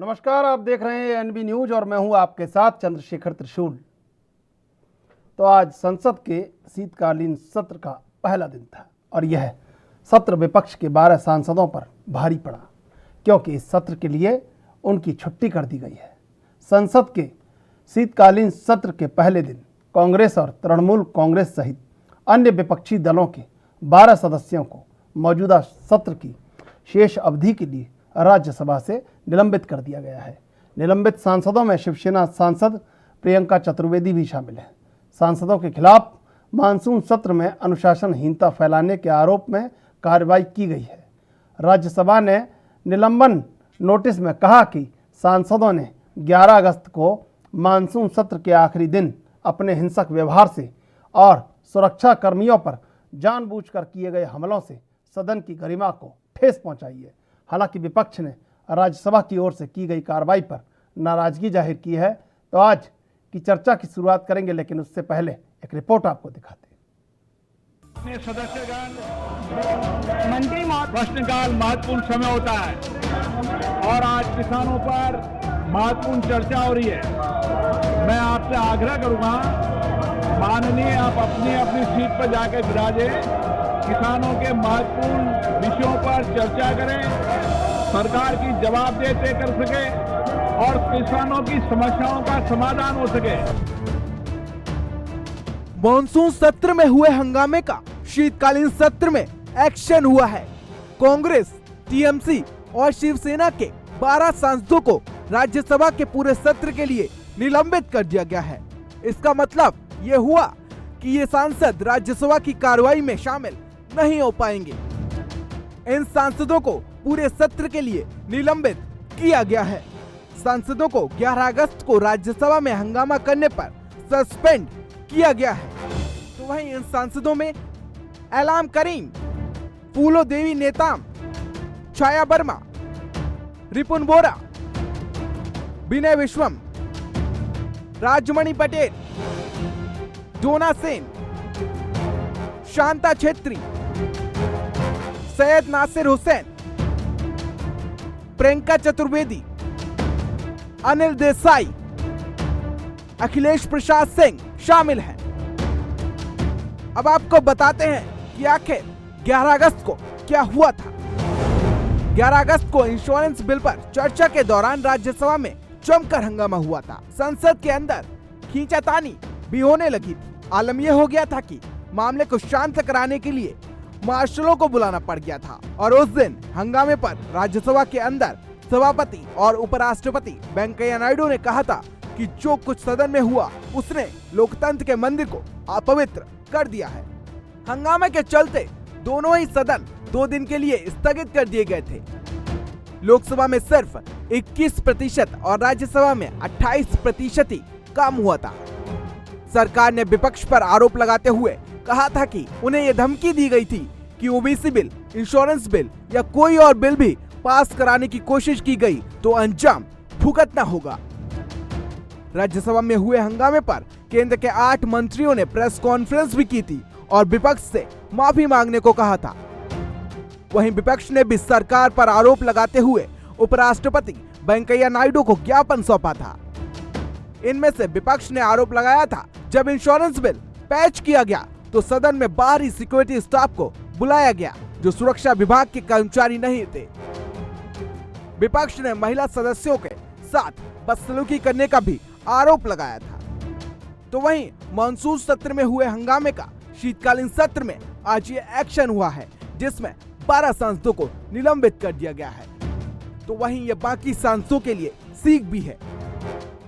नमस्कार, आप देख रहे हैं एनबी न्यूज और मैं हूं आपके साथ चंद्रशेखर त्रिशूल। तो आज संसद के शीतकालीन सत्र का पहला दिन था और यह सत्र विपक्ष के 12 सांसदों पर भारी पड़ा क्योंकि इस सत्र के लिए उनकी छुट्टी कर दी गई है। संसद के शीतकालीन सत्र के पहले दिन कांग्रेस और तृणमूल कांग्रेस सहित अन्य विपक्षी दलों के 12 सदस्यों को मौजूदा सत्र की शेष अवधि के लिए राज्यसभा से निलंबित कर दिया गया है। निलंबित सांसदों में शिवसेना सांसद प्रियंका चतुर्वेदी भी शामिल हैं। सांसदों के खिलाफ मानसून सत्र में अनुशासनहीनता फैलाने के आरोप में कार्रवाई की गई है। राज्यसभा ने निलंबन नोटिस में कहा कि सांसदों ने 11 अगस्त को मानसून सत्र के आखिरी दिन अपने हिंसक व्यवहार से और सुरक्षा कर्मियों पर जानबूझकर किए गए हमलों से सदन की गरिमा को ठेस पहुंचाई है। हालांकि विपक्ष ने राज्यसभा की ओर से की गई कार्रवाई पर नाराजगी जाहिर की है। तो आज की चर्चा की शुरुआत करेंगे, लेकिन उससे पहले एक रिपोर्ट आपको दिखाते हैं। सदस्यगण, मंत्री प्रश्नकाल महत्वपूर्ण समय होता है और आज किसानों पर महत्वपूर्ण चर्चा हो रही है। मैं आपसे आग्रह करूंगा, माननीय आप अपनी अपनी सीट पर जाकर विराजे, किसानों के महत्वपूर्ण विषयों पर चर्चा करें, सरकार की जवाबदेही तय कर सके और किसानों की समस्याओं का समाधान हो सके। मॉनसून सत्र में हुए हंगामे का शीतकालीन सत्र में एक्शन हुआ है। कांग्रेस, टीएमसी और शिवसेना के 12 सांसदों को राज्यसभा के पूरे सत्र के लिए निलंबित कर दिया गया है। इसका मतलब ये हुआ कि ये सांसद राज्यसभा की कार्रवाई में शामिल नहीं हो पाएंगे। इन सांसदों को पूरे सत्र के लिए निलंबित किया गया है। सांसदों को 11 अगस्त को राज्यसभा में हंगामा करने पर सस्पेंड किया गया है। तो वहीं इन सांसदों में एलाम करीम, फूलो देवी नेताम, छाया वर्मा, रिपुन बोरा, विनय विश्वम, राजमणि पटेल, डोना सेन, शांता छेत्री, सैयद नासिर हुसैन, प्रियंका चतुर्वेदी, अनिल देसाई, अखिलेश प्रसाद सिंह शामिल हैं। अब आपको बताते हैं कि आखिर 11 अगस्त को क्या हुआ था। 11 अगस्त को इंश्योरेंस बिल पर चर्चा के दौरान राज्यसभा में जमकर हंगामा हुआ था। संसद के अंदर खींचातानी भी होने लगी थी। आलम यह हो गया था कि मामले को शांत कराने के लिए मार्शलों को बुलाना पड़ गया था और उस दिन हंगामे पर राज्यसभा के अंदर सभापति और उपराष्ट्रपति वेंकैया नायडू ने कहा था कि जो कुछ सदन में हुआ उसने लोकतंत्र के मंदिर को अपवित्र कर दिया है। हंगामे के चलते दोनों ही सदन 2 दिन के लिए स्थगित कर दिए गए थे। लोकसभा में सिर्फ 21% और राज्यसभा में 28% ही काम हुआ था। सरकार ने विपक्ष पर आरोप लगाते हुए कहा था कि उन्हें यह धमकी दी गई थी कि ओबीसी बिल, इंश्योरेंस बिल या कोई और बिल भी पास कराने की कोशिश की गई तो अंजाम भुगतना होगा। राज्यसभा में हुए हंगामे पर केंद्र के 8 मंत्रियों ने प्रेस कॉन्फ्रेंस भी की थी और विपक्ष से माफी मांगने को कहा था। वहीं विपक्ष ने भी सरकार पर आरोप लगाते हुए उपराष्ट्रपति वेंकैया नायडू को ज्ञापन सौंपा था। इनमें से विपक्ष ने आरोप लगाया था, जब इंश्योरेंस बिल पेश किया गया तो सदन में बाहरी सिक्योरिटी स्टाफ को बुलाया गया जो सुरक्षा विभाग के कर्मचारी नहीं थे। विपक्ष ने महिला सदस्यों के साथ बदसलूकी करने का भी आरोप लगाया था। तो वहीं मॉनसून सत्र में हुए हंगामे का शीतकालीन सत्र में आज ये एक्शन हुआ है, जिसमें 12 सांसदों को निलंबित कर दिया गया है। तो वहीं ये बाकी सांसदों के लिए सीख भी है।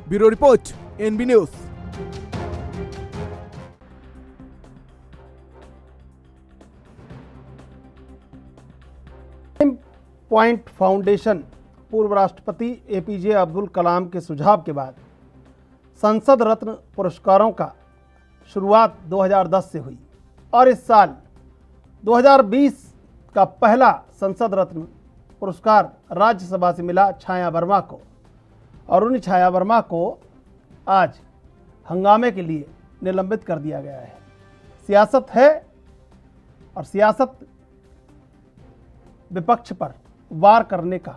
Bureau report, NB news. Point foundation पूर्व राष्ट्रपति एपीजे अब्दुल कलाम के सुझाव के बाद संसद रत्न पुरस्कारों का शुरुआत 2010 से हुई और इस साल 2020 का पहला संसद रत्न पुरस्कार राज्यसभा से मिला छाया वर्मा को। और उन्हीं छाया वर्मा को आज हंगामे के लिए निलंबित कर दिया गया है। सियासत है और सियासत विपक्ष पर वार करने का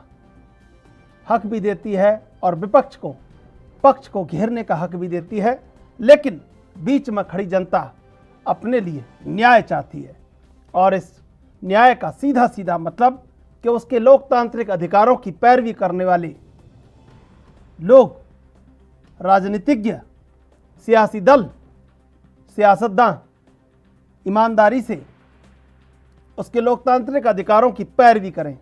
हक भी देती है और विपक्ष को पक्ष को घेरने का हक भी देती है, लेकिन बीच में खड़ी जनता अपने लिए न्याय चाहती है। और इस न्याय का सीधा सीधा मतलब कि उसके लोकतांत्रिक अधिकारों की पैरवी करने वाले लोग, राजनीतिज्ञ, सियासी दल, सियासतदान ईमानदारी से उसके लोकतांत्रिक अधिकारों की पैरवी करें।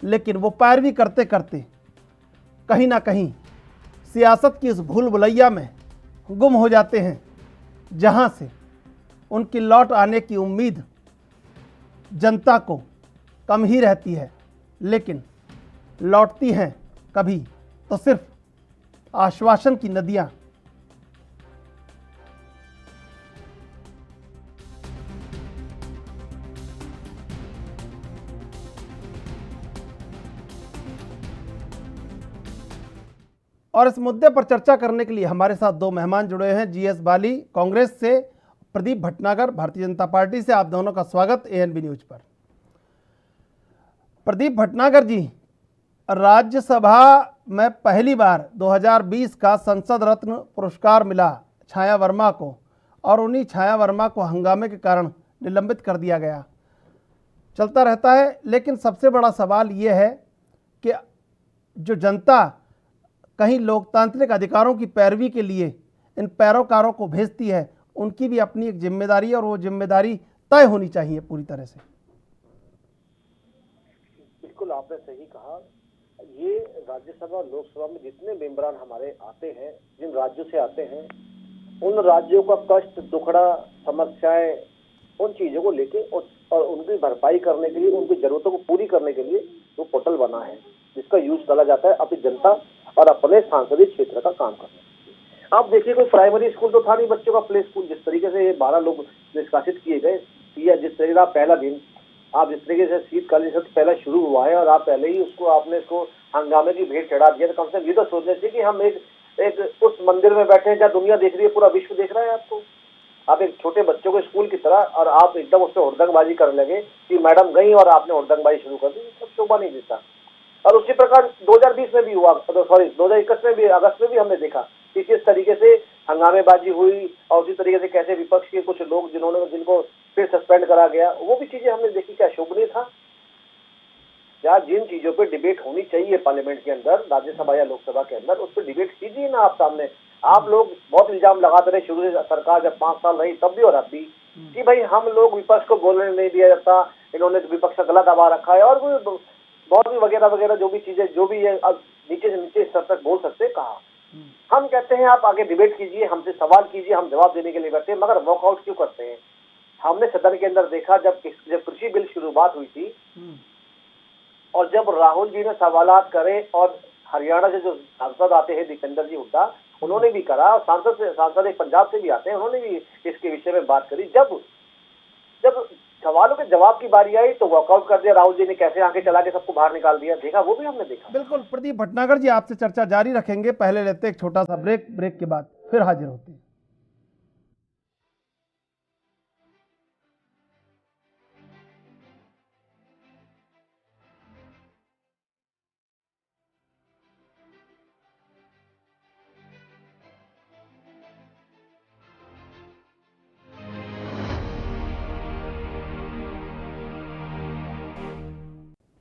लेकिन वो पैरवी करते करते कहीं ना कहीं सियासत की इस भूल भुलैया में गुम हो जाते हैं, जहां से उनकी लौट आने की उम्मीद जनता को कम ही रहती है, लेकिन लौटती हैं कभी तो सिर्फ आश्वासन की नदियां। और इस मुद्दे पर चर्चा करने के लिए हमारे साथ दो मेहमान जुड़े हैं। जीएस बाली कांग्रेस से, प्रदीप भटनागर भारतीय जनता पार्टी से। आप दोनों का स्वागत एएनबी न्यूज पर। प्रदीप भटनागर जी, राज्यसभा में पहली बार 2020 का संसद रत्न पुरस्कार मिला छाया वर्मा को, और उन्हीं छाया वर्मा को हंगामे के कारण निलंबित कर दिया गया। चलता रहता है, लेकिन सबसे बड़ा सवाल ये है कि जो जनता कहीं लोकतांत्रिक अधिकारों की पैरवी के लिए इन पैरोकारों को भेजती है, उनकी भी अपनी एक जिम्मेदारी है, और वो जिम्मेदारी तय होनी चाहिए पूरी तरह से। बिल्कुल आपने सही कहा। ये राज्यसभा लोकसभा में जितने मेंबरान हमारे आते हैं, जिन राज्यों से आते हैं, उन राज्यों का कष्ट, दुखड़ा, समस्याएं, उन चीजों को लेके और उनकी भरपाई करने के लिए, उनकी जरूरतों को पूरी करने के लिए वो पोर्टल बना है, जिसका यूज करा जाता है अपनी जनता और अपने सांसदीय क्षेत्र का काम करने। आप देखिए, कोई प्राइमरी स्कूल तो था नहीं, बच्चों का प्ले स्कूल, जिस तरीके से ये 12 लोग निष्कासित किए गए, या जिस तरीके का पहला दिन, आप जिस तरीके से शीतकालीन सत्र पहला शुरू हुआ है और आप पहले ही आपने इसको हंगामे की भेंट चढ़ा दिया, तो कम से कम ये तो सोचने चाहिए कि हम एक उस मंदिर में बैठे हैं जहाँ दुनिया देख रही है, पूरा विश्व देख रहा है आपको। आप एक छोटे बच्चों को स्कूल की तरह, और आप एकदम उससे हुड़दंगबाजी करने लगे कि मैडम गई और आपने हुड़दंगबाजी शुरू कर दी, सब शोभा नहीं देता। और उसी प्रकार 2020 में भी हुआ, 2021 में भी, अगस्त में भी हमने देखा कि किस तरीके से हंगामेबाजी हुई, और उसी तरीके से कैसे विपक्ष के कुछ लोग जिनको फिर सस्पेंड करा गया, वो भी चीजें हमने देखी। क्या शोभनीय था? क्या जिन चीजों पे डिबेट होनी चाहिए पार्लियामेंट के अंदर, राज्यसभा या लोकसभा के अंदर, उस पर डिबेट कीजिए ना आप सामने। आप लोग बहुत इल्जाम लगाते रहे शुरू से, सरकार जब 5 साल रही तब भी और अब भी, कि भाई हम लोग विपक्ष को बोलने नहीं दिया जाता, इन्होंने विपक्ष का गला दबा रखा है, और बहुत भी वगैरह वगैरह जो भी चीजें, जो भी ये अब नीचे से नीचे स्तर तक बोल सकते, कहा। हम कहते हैं आप आगे डिबेट कीजिए, हमसे सवाल कीजिए, हम जवाब देने के लिए बैठे हैं, मगर वॉकआउट क्यों करते हैं? हमने सदन के अंदर देखा, जब कृषि बिल शुरुआत हुई थी और जब राहुल जी ने सवालात करे, और हरियाणा से जो सांसद आते हैं दीपेंद्र जी हुड्डा, उन्होंने भी करा, और सांसद एक पंजाब से भी आते हैं, उन्होंने भी इसके विषय में बात करी। जब सवालों के जवाब की बारी आई तो वॉकआउट कर दिया राहुल जी ने, कैसे आंखें चला के सबको बाहर निकाल दिया, देखा, वो भी हमने देखा। बिल्कुल। प्रदीप भटनागर जी, आपसे चर्चा जारी रखेंगे, पहले लेते एक छोटा सा ब्रेक के बाद फिर हाजिर होते हैं।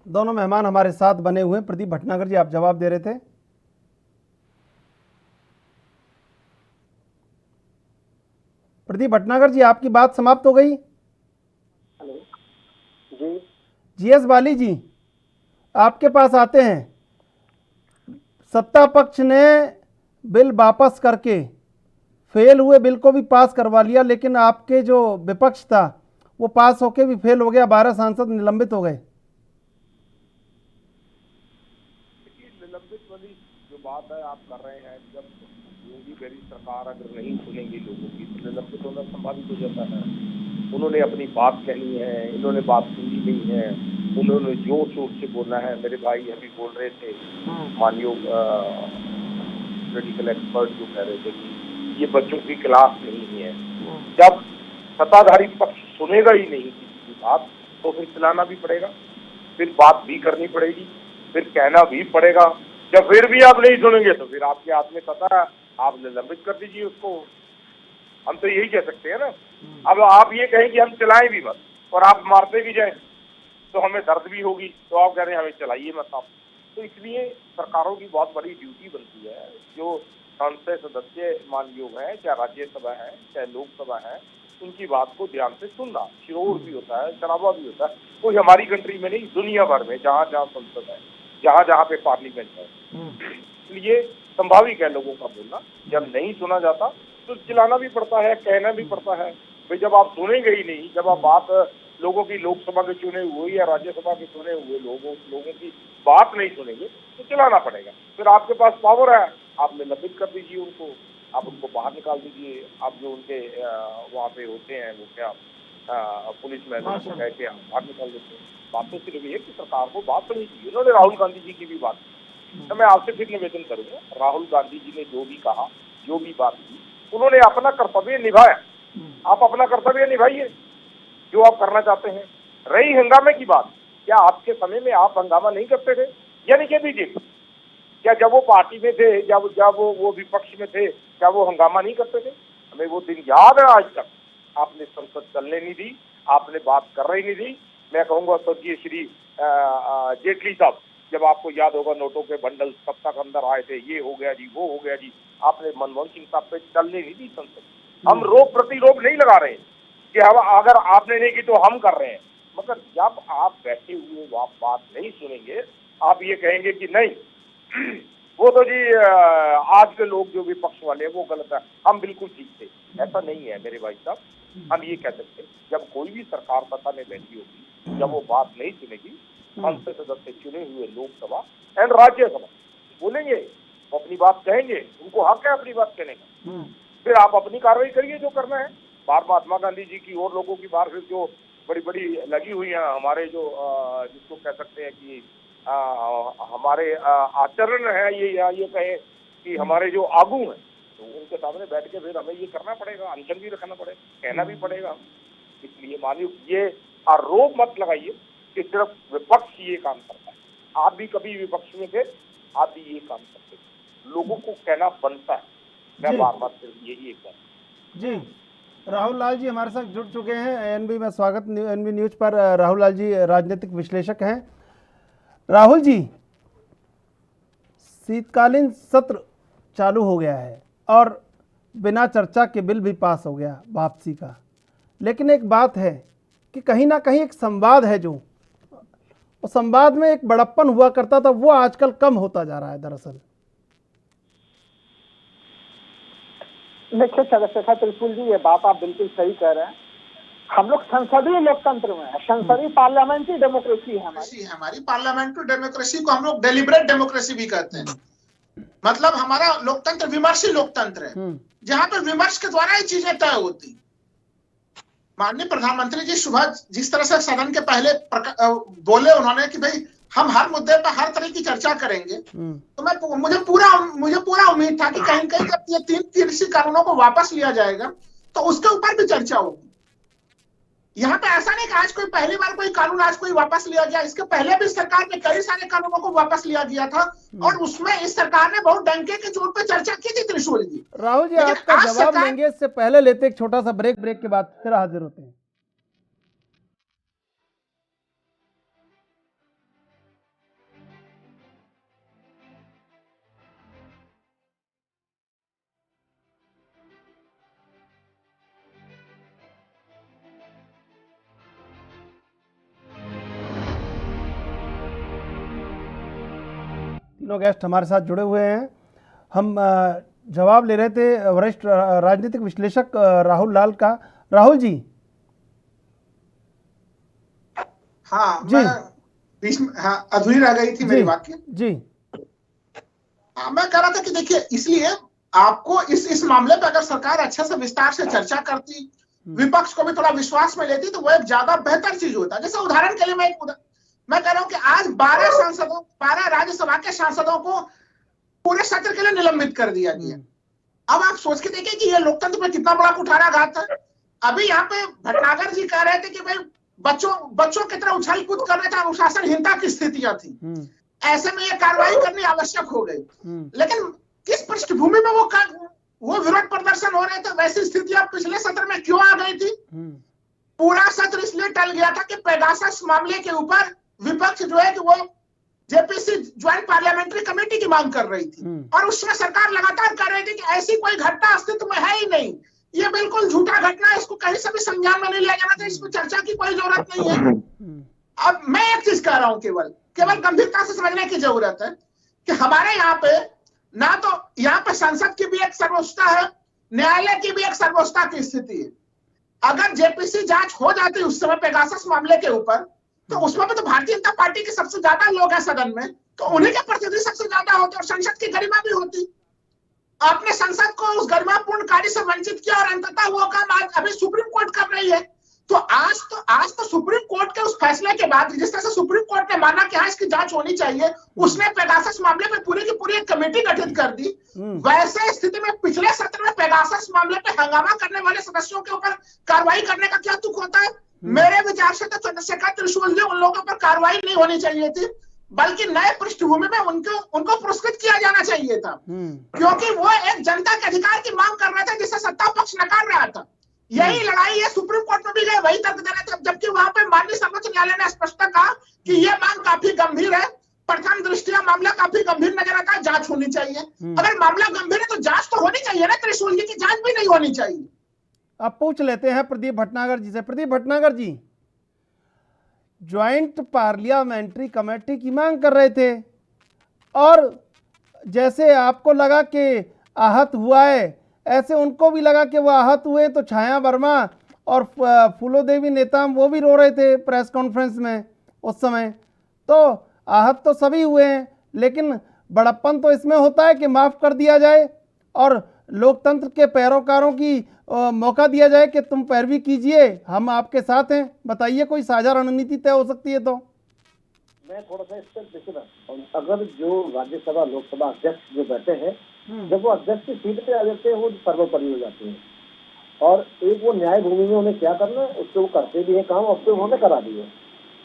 दोनों मेहमान हमारे साथ बने हुए हैं। प्रदीप भटनागर जी, आप जवाब दे रहे थे। प्रदीप भटनागर जी, आपकी बात समाप्त हो गई। हेलो जी। जीएस बाली जी, आपके पास आते हैं। सत्ता पक्ष ने बिल वापस करके फेल हुए बिल को भी पास करवा लिया, लेकिन आपके जो विपक्ष था वो पास होके भी फेल हो गया, 12 सांसद निलंबित हो गए। निलंबित वाली जो बात है आप कर रहे हैं, जब योगी मेरी सरकार अगर नहीं सुनेगी लोगों की तो निलंबित होना संभावित हो जाता है। उन्होंने अपनी बात कहनी है, इन्होंने बात सुनी नहीं है, उन्होंने जोर शोर से बोलना है। मेरे भाई अभी बोल रहे थे, माननीय मेडिकल एक्सपर्ट जो कह रहे थे कि ये बच्चों की क्लास नहीं है। जब सत्ताधारी पक्ष सुनेगा ही नहीं किसी की बात, तो फिर चलाना भी पड़ेगा, फिर बात भी करनी पड़ेगी, फिर कहना भी पड़ेगा, जब फिर भी आप नहीं सुनेंगे तो फिर आपके हाथ में सत्ता, आप निलंबित कर दीजिए उसको। हम तो यही कह सकते हैं ना। अब आप ये कहें कि हम चलाएं भी मत और आप मारते भी जाएं तो हमें दर्द भी होगी, तो आप कह रहे हैं हमें चलाइए मत आप। तो इसलिए सरकारों की बहुत बड़ी ड्यूटी बनती है, जो संसद सदस्य मान योग है, चाहे राज्यसभा है चाहे लोकसभा है, उनकी बात को ध्यान से सुनना। शोर भी होता है, शराबा भी होता है, कोई हमारी कंट्री में नहीं, दुनिया भर में जहाँ जहाँ संसद है, जहाँ जहाँ पे पार्लियामेंट है। इसलिए संभाविक है लोगों का बोलना। जब नहीं सुना जाता तो चिल्लाना भी पड़ता है, कहना भी पड़ता है। भाई जब आप सुनेंगे ही नहीं, जब आप बात लोगों की, लोकसभा के चुने हुए या राज्यसभा के चुने हुए लोगों की बात नहीं सुनेंगे तो चिल्लाना पड़ेगा। फिर आपके पास पावर है, आप निलंबित कर दीजिए उनको, आप उनको बाहर निकाल दीजिए। आप जो उनके वहाँ पे होते हैं वो क्या पुलिस मैन को कह के आप बाहर निकाल देते हैं। बात तो सिर्फ ये कि सरकार को बात सुननी चाहिए। उन्होंने राहुल गांधी जी की भी बात की, तो मैं आपसे फिर निवेदन करूंगा, राहुल गांधी जी ने जो भी कहा, जो भी बात की, उन्होंने अपना कर्तव्य निभाया। आप अपना कर्तव्य निभाइए जो आप करना चाहते हैं। रही हंगामे की बात, क्या आपके समय में आप हंगामा नहीं करते थे? यानी कि बीजेपी क्या जब वो पार्टी में थे, जब वो विपक्ष में थे, क्या वो हंगामा नहीं करते थे? हमें वो दिन याद है आज तक। आपने संसद चलने नहीं दी, आपने बात करने नहीं दी। मैं कहूँगा स्वर्गीय श्री जेटली साहब, जब आपको याद होगा नोटों के बंडल कब तक अंदर आए थे, ये हो गया जी, वो हो गया जी, आपने मनमोहन सिंह साहब पे चलने नहीं दी संसद। हम रोक प्रतिरोध नहीं लगा रहे कि हम, अगर आपने नहीं की तो हम कर रहे हैं, मगर जब आप बैठे हुए आप बात नहीं सुनेंगे, आप ये कहेंगे कि नहीं वो तो जी आज के लोग जो विपक्ष वाले हैं वो गलत है, हम बिल्कुल ठीक थे। ऐसा नहीं है मेरे भाई साहब। हम ये कह सकते हैं जब कोई भी सरकार सत्ता में बैठी होगी, जब वो बात नहीं सुनेगी, संसद सदस्य चुने हुए लोकसभा एंड राज्यसभा बोलेंगे, वो अपनी बात कहेंगे, उनको हक है अपनी बात कहने का। फिर आप अपनी कार्रवाई करिए जो करना है। बार महात्मा गांधी जी की और लोगों की बार फिर जो बड़ी बड़ी लगी हुई है, हमारे जो जिसको कह सकते हैं कि हमारे आचरण है, ये कहें कि हमारे जो आगू हैं, तो उनके सामने बैठ के फिर हमें ये करना पड़ेगा, अनशन भी रखना पड़ेगा, कहना भी पड़ेगा। इसलिए मानिए ये आरोप मत लगाइए कि सिर्फ विपक्ष ये काम करता है। आप भी कभी विपक्ष में थे, आप भी ये काम करते थे, लोगों को कहना बनता है। मैं बार बार सिर्फ यही एक बात। जी, राहुल लाल जी हमारे साथ जुड़ चुके हैं एनबी में। स्वागत एनबी न्यूज पर। राहुल लाल जी राजनीतिक विश्लेषक हैं। राहुल जी, शीतकालीन सत्र चालू हो गया है और बिना चर्चा के बिल भी पास हो गया वापसी का, लेकिन एक बात है कि कहीं ना कहीं एक संवाद है, जो उस संवाद में एक बड़प्पन हुआ करता था, वो आजकल कम होता जा रहा है दरअसल। देखिए चंद्रशेखर त्रिशूल जी, ये बात आप बिल्कुल सही कह रहे हैं। हम लोग संसदीय लोकतंत्र में है, संसदीय पार्लियामेंट्री डेमोक्रेसी है हमारी पार्लियामेंट्री डेमोक्रेसी को हम लोग डेलिब्रेट डेमोक्रेसी भी कहते हैं। मतलब हमारा लोकतंत्र विमर्शी लोकतंत्र है, जहां पर विमर्श के द्वारा ही चीजें तय होती। माननीय प्रधानमंत्री जी सुबह जिस तरह से सदन के पहले बोले उन्होंने कि भाई हम हर मुद्दे पर हर तरह की चर्चा करेंगे, तो मुझे पूरा उम्मीद था कि कहीं कहीं जब ये 3 कृषि कानूनों को वापस लिया जाएगा तो उसके ऊपर भी चर्चा होगी। यहाँ पे ऐसा नहीं कि आज कोई पहली बार कोई कानून आज कोई वापस लिया गया, इसके पहले भी सरकार ने कई सारे कानूनों को वापस लिया गया था और उसमें इस सरकार ने बहुत डंके के चोट पे चर्चा की थी। त्रिशूल जी, राहुल जी आपका जवाब लेंगे, इससे पहले लेते एक छोटा सा ब्रेक के बाद फिर हाजिर होते हैं। तीनों गेस्ट हमारे साथ जुड़े हुए हैं। हम जवाब ले रहे थे वरिष्ठ राजनीतिक विश्लेषक राहुल लाल का। राहुल जी। हाँ जी, हाँ अधूरी रह गई थी मेरी वाक्य जी। मैं कह रहा था कि देखिए, इसलिए आपको इस मामले पर अगर सरकार अच्छे से विस्तार से चर्चा करती, विपक्ष को भी थोड़ा विश्वास में लेती, तो वो एक ज्यादा बेहतर चीज होता। जैसे उदाहरण के लिए मैं कह रहा हूं कि आज 12 राज्यसभा के सांसदों को पूरे सत्र के लिए निलंबित कर दिया गया। अब आप सोच के देखिए कि ये लोकतंत्र पर कितना बड़ा कुठाराघात है। अभी यहाँ पे भटनागर जी कह रहे थे कि भाई बच्चों की तरह उछल कूद कर रहे थे, अनुशासनहीनता की स्थितियां थी। ऐसे में ये कार्रवाई करनी आवश्यक हो गई। लेकिन किस पृष्ठभूमि में वो विरोध प्रदर्शन हो रहे थे, वैसी स्थिति अब पिछले सत्र में क्यों आ गई थी? पूरा सत्र इसलिए टल गया था कि पेगासस मामले के ऊपर विपक्ष जो है कि वो जेपीसी ज्वाइंट पार्लियामेंट्री कमेटी की मांग कर रही थी, और उसमें सरकार लगातार कर रही थी कि ऐसी कोई घटना अस्तित्व में है ही नहीं, ये बिल्कुल झूठा घटना है, इसको कहीं से भी संज्ञान में नहीं लिया जाना चाहिए, इसमें चर्चा की कोई जरूरत नहीं है। अब मैं एक चीज कह रहा हूं, केवल गंभीरता से समझने की जरूरत है कि हमारे यहाँ पे ना तो यहाँ पे संसद की भी एक सर्वोच्चता है, न्यायालय की भी एक सर्वोच्चता की स्थिति है। अगर जेपीसी जांच हो जाती उस समय पेगासस मामले के ऊपर, तो उसमें भी तो भारतीय जनता पार्टी के सबसे ज्यादा लोग हैं सदन में, तो उन्हीं के प्रतिनिधि सबसे ज्यादा होते और संसद की गरिमा भी होती। आपने संसद को उस गरिमापूर्ण कार्य से वंचित किया और अंततः वो काम आज अभी सुप्रीम कोर्ट कर रही है। तो आज तो सुप्रीम कोर्ट के उस फैसले के बाद, जिस तरह से सुप्रीम कोर्ट ने माना कि हाँ इसकी जांच होनी चाहिए, उसने पेगासस मामले पे पूरी की पूरी एक कमेटी गठित कर दी। वैसे स्थिति में पिछले सत्र में पेगासस मामले पे हंगामा करने वाले सदस्यों के ऊपर कार्रवाई करने का क्या तुक होता है? मेरे विचार से तो चंद्रशेखर त्रिशूल जी उन लोगों पर कार्रवाई नहीं होनी चाहिए थी, बल्कि नए पृष्ठभूमि में उनको पुरस्कृत किया जाना चाहिए था, क्योंकि वो एक जनता के अधिकार की मांग कर रहे थे जिसे सत्ता पक्ष नकार रहा था। यही लड़ाई है, सुप्रीम कोर्ट में भी गए, वही तर्क दे रहे थे, जबकि वहां पे माननीय सर्वोच्च न्यायालय ने स्पष्ट कहा कि ये मांग काफी गंभीर है, प्रथम दृष्टया मामला काफी गंभीर नजर आता है, जांच होनी चाहिए। अगर मामला गंभीर है तो जांच तो होनी चाहिए ना, त्रिशूल जी की जांच भी नहीं होनी चाहिए। अब पूछ लेते हैं प्रदीप भटनागर जी से। प्रदीप भटनागर जी, ज्वाइंट पार्लियामेंट्री कमेटी की मांग कर रहे थे, और जैसे आपको लगा कि आहत हुआ है, ऐसे उनको भी लगा कि वो आहत हुए, तो छाया वर्मा और फूलो देवी नेताम वो भी रो रहे थे प्रेस कॉन्फ्रेंस में उस समय। तो आहत तो सभी हुए हैं, लेकिन बड़प्पन तो इसमें होता है कि माफ़ कर दिया जाए और लोकतंत्र के पैरोकारों की मौका दिया जाए कि तुम पैरवी कीजिए, हम आपके साथ हैं। बताइए, कोई साझा रणनीति तय हो सकती है तो? मैं थोड़ा सा इस पर देखिए ना, अगर जो राज्यसभा लोकसभा अध्यक्ष जो बैठे हैं, जब वो अध्यक्ष की सीट पे आ जाते हैं वो सर्वोपरि हो जाते हैं, और एक वो न्याय भूमि में उन्हें क्या करना है उससे वो करते भी है काम, और फिर उन्होंने करा दिए।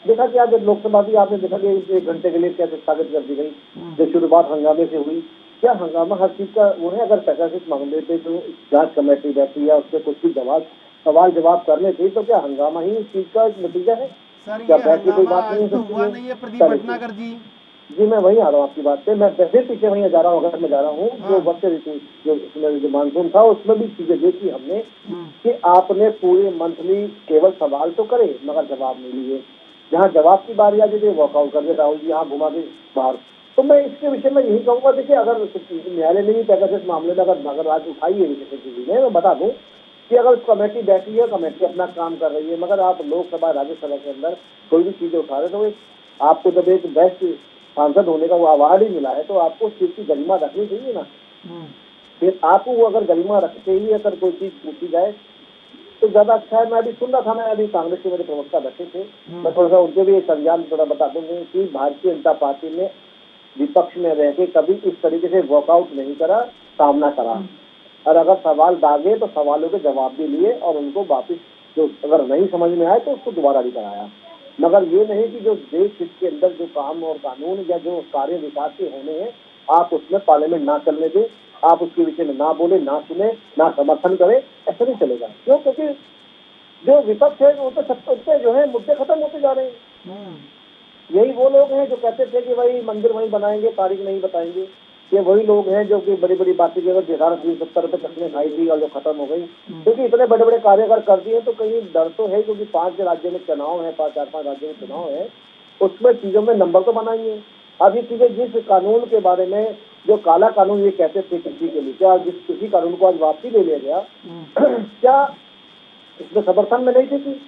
देखा कि आज लोकसभा भी आपने देखा कि 1 घंटे के लिए कैसे स्थगित कर दी गई, जो शुरुआत हंगामे से हुई। क्या हंगामा हर चीज का वो है? अगर पेगासस मामले पे जो जांच कमेटी बैठी है उससे कुछ भी सवाल जवाब करने थे, तो क्या हंगामा ही इस चीज का नतीजा है? सर, क्या बैठ की कोई बात नहीं है प्रदीप भटनागर जी? जी मैं वही आ रहा हूँ आपकी बात पे, मैं फिर पीछे वहीं जा रहा हूँ। अगर मैं जा रहा हूँ जो वर्ष ऋतु जो मानसून था उसमें भी चीजें देखी हमने कि आपने पूरे मंथली केवल सवाल तो करे मगर जवाब नहीं लिए। जहाँ जवाब की बारी आ जाती है वॉकआउट कर दे राहुल जी, यहाँ घुमा के बाहर। तो मैं इसके विषय में यही कहूँगा, देखिए अगर न्यायालय ने भी पेगासस मामले में अगर आज उठाई है विशेष मैं बता दूँ कि अगर कमेटी बैठी है, कमेटी अपना काम कर रही है, मगर आप लोकसभा राज्यसभा के अंदर कोई भी चीजें उठा रहे तो आपको जब एक बेस्ट सांसद होने का वो अवार्ड ही मिला है तो आपको उस चीज की गरिमा रखनी चाहिए ना। फिर आपको वो अगर गरिमा रखते ही अगर कोई चीज पूछी जाए तो ज्यादा अच्छा है। मैं अभी सुन रहा था, मैं अभी कांग्रेस के मेरे प्रवक्ता बैठे थे, मैं थोड़ा सा उनके भी संज्ञान थोड़ा बता दूंगा कि भारतीय जनता पार्टी ने विपक्ष में रह के कभी इस तरीके से वॉकआउट नहीं करा, सामना करा, और अगर सवाल दागे तो सवालों के जवाब भी लिए और उनको वापिस जो अगर नहीं समझ में आए तो उसको दोबारा भी कराया। मगर ये नहीं कि जो देश हित के अंदर जो काम और कानून या जो कार्य विकास के होने हैं आप उसमें पार्लियामेंट ना चलने दें, आप उसके विषय में ना बोले, ना सुने, ना समर्थन करें, ऐसा नहीं चलेगा। क्यों? क्योंकि जो विपक्ष है वो तो सबसे जो है मुद्दे खत्म होते जा रहे हैं। यही वो लोग हैं जो कहते थे कि भाई मंदिर वहीं बनाएंगे, तारीख नहीं बताएंगे। ये वही लोग हैं जो कि बड़ी बड़ी बातें जो 2070 पे तकने खाई थी और जो खत्म हो गई, क्योंकि इतने बड़े बड़े कार्य अगर कर दिए तो कहीं डर तो है, क्योंकि 5 राज्यों में चुनाव है, 4-5 राज्यों में चुनाव है, उसमें चीजों में नंबर तो बनाएंगे। अब ये चीजें जिस कानून के बारे में जो काला कानून ये कहते थे कृषि के लिए, क्या जिस कृषि कानून को आज वापसी ले लिया गया क्या इसमें समर्थन में नहीं थे कि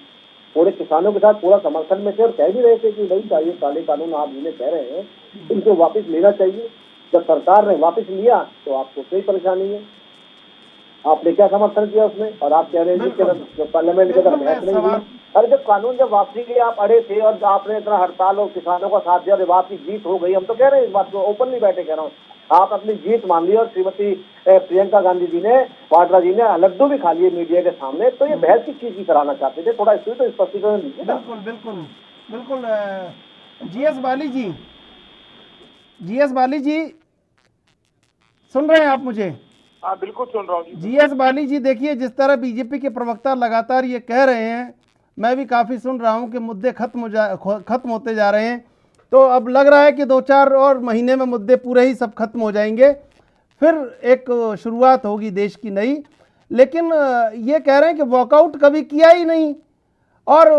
पूरे किसानों के साथ पूरा समर्थन में थे और कह भी रहे थे कि भाई चाहिए काले कानून आप जिन्हें कह रहे हैं इनको वापस लेना चाहिए। जब सरकार ने वापस लिया तो आपको कोई परेशानी है, आपने क्या समर्थन किया उसमें? और आप कह रहे हैं कि जो पार्लियामेंट के अंदर बहस नहीं हुई। अरे जब कानून जब वापसी के लिए आप अड़े थे और आपने इतना हड़ताल और किसानों का साथ दिया, आपकी जीत हो गई, हम तो कह रहे हैं इस बात को ओपनली बैठे कह रहा हूँ, आप अपनी जीत मान ली और श्रीमती प्रियंका गांधी जी ने, वाड्रा जी ने लड्डू भी खा लिए मीडिया के सामने, तो ये बहस किस चीज की कराना चाहते थे? थोड़ा इसमें तो स्पष्टीकरण दीजिए। बिल्कुल बिल्कुल बिल्कुल। GS बाली जी, जीएस बाली जी, सुन रहे हैं आप मुझे? हाँ बिल्कुल सुन रहा हूँ जी। जीएस बाली जी, देखिए जिस तरह बीजेपी के प्रवक्ता लगातार ये कह रहे हैं, मैं भी काफ़ी सुन रहा हूँ कि मुद्दे खत्म होते जा रहे हैं, तो अब लग रहा है कि 2-4 और महीने में मुद्दे पूरे ही सब खत्म हो जाएंगे, फिर एक शुरुआत होगी देश की नई। लेकिन ये कह रहे हैं कि वॉकआउट कभी किया ही नहीं और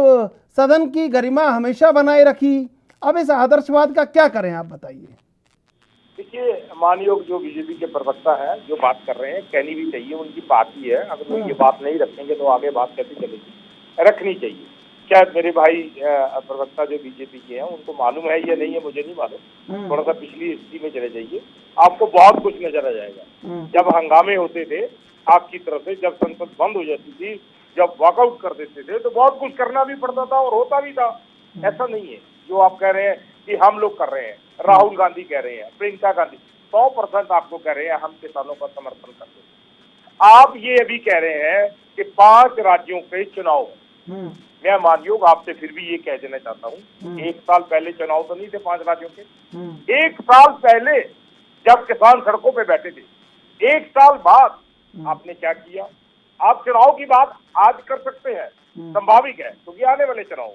सदन की गरिमा हमेशा बनाए रखी। अब इस आदर्शवाद का क्या करें, आप बताइए। देखिए, मानयोग जो बीजेपी के प्रवक्ता हैं जो बात कर रहे हैं, कहनी भी चाहिए, उनकी बात ही है। अगर वो ये बात नहीं रखेंगे तो आगे बात कैसे चलेगी? रखनी चाहिए। शायद मेरे भाई प्रवक्ता जो बीजेपी के हैं उनको मालूम है या नहीं है मुझे नहीं मालूम, थोड़ा सा पिछली हिस्ट्री में चले जाइए, आपको बहुत कुछ नजर आ जाएगा। जब हंगामे होते थे आपकी तरफ से, जब संसद बंद हो जाती थी, जब वॉकआउट कर देते थे, तो बहुत कुछ करना भी पड़ता था और होता भी था। ऐसा नहीं है जो आप कह रहे हैं कि हम लोग कर रहे हैं, राहुल गांधी कह रहे हैं, प्रियंका गांधी 100% आपको कह रहे हैं हम किसानों का समर्थन करते हैं। आप ये अभी कह रहे हैं कि 5 राज्यों के चुनाव, मैं मानयोग आपसे फिर भी ये कह देना चाहता हूँ, 1 साल पहले चुनाव तो नहीं थे 5 राज्यों के। 1 साल पहले जब किसान सड़कों पे बैठे थे, 1 साल बाद आपने क्या किया? आप चुनाव की बात आज कर सकते हैं, संभाविक है क्योंकि आने वाले चुनाव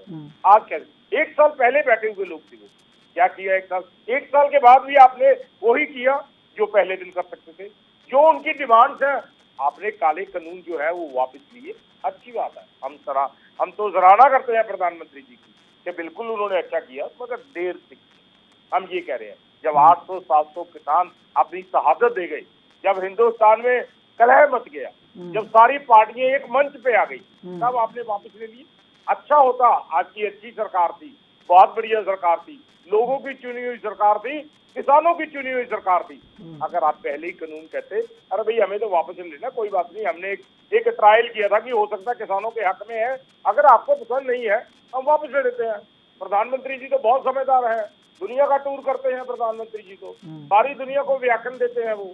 आज कैसे 1 साल पहले बैठे हुए लोग थे, वो क्या किया? 1 साल के बाद भी आपने वही किया जो पहले दिन कर सकते थे। जो उनकी डिमांड्स है, आपने काले कानून जो है वो वापस लिए, अच्छी बात है। हम तो सराहना करते हैं प्रधानमंत्री जी की कि बिल्कुल उन्होंने अच्छा किया, मगर देर से। हम ये कह रहे हैं जब 800-700 किसान अपनी शहादत दे गए, जब हिंदुस्तान में कलह मच गया, जब सारी पार्टियां एक मंच पे आ गई, तब आपने वापस ले लिए। अच्छा होता, आज की अच्छी सरकार थी, बहुत बढ़िया सरकार थी, लोगों की चुनी हुई सरकार थी, किसानों की चुनी हुई सरकार थी। अगर आप पहले ही कानून कहते अरे भाई हमें तो वापस ले लेना, कोई बात नहीं, हमने एक ट्रायल किया था कि हो सकता है किसानों के हक में है, अगर आपको पसंद नहीं है हम वापस ले लेते हैं। प्रधानमंत्री जी तो बहुत समझदार है, दुनिया का टूर करते हैं प्रधानमंत्री जी, तो सारी दुनिया को व्याख्यान देते हैं, वो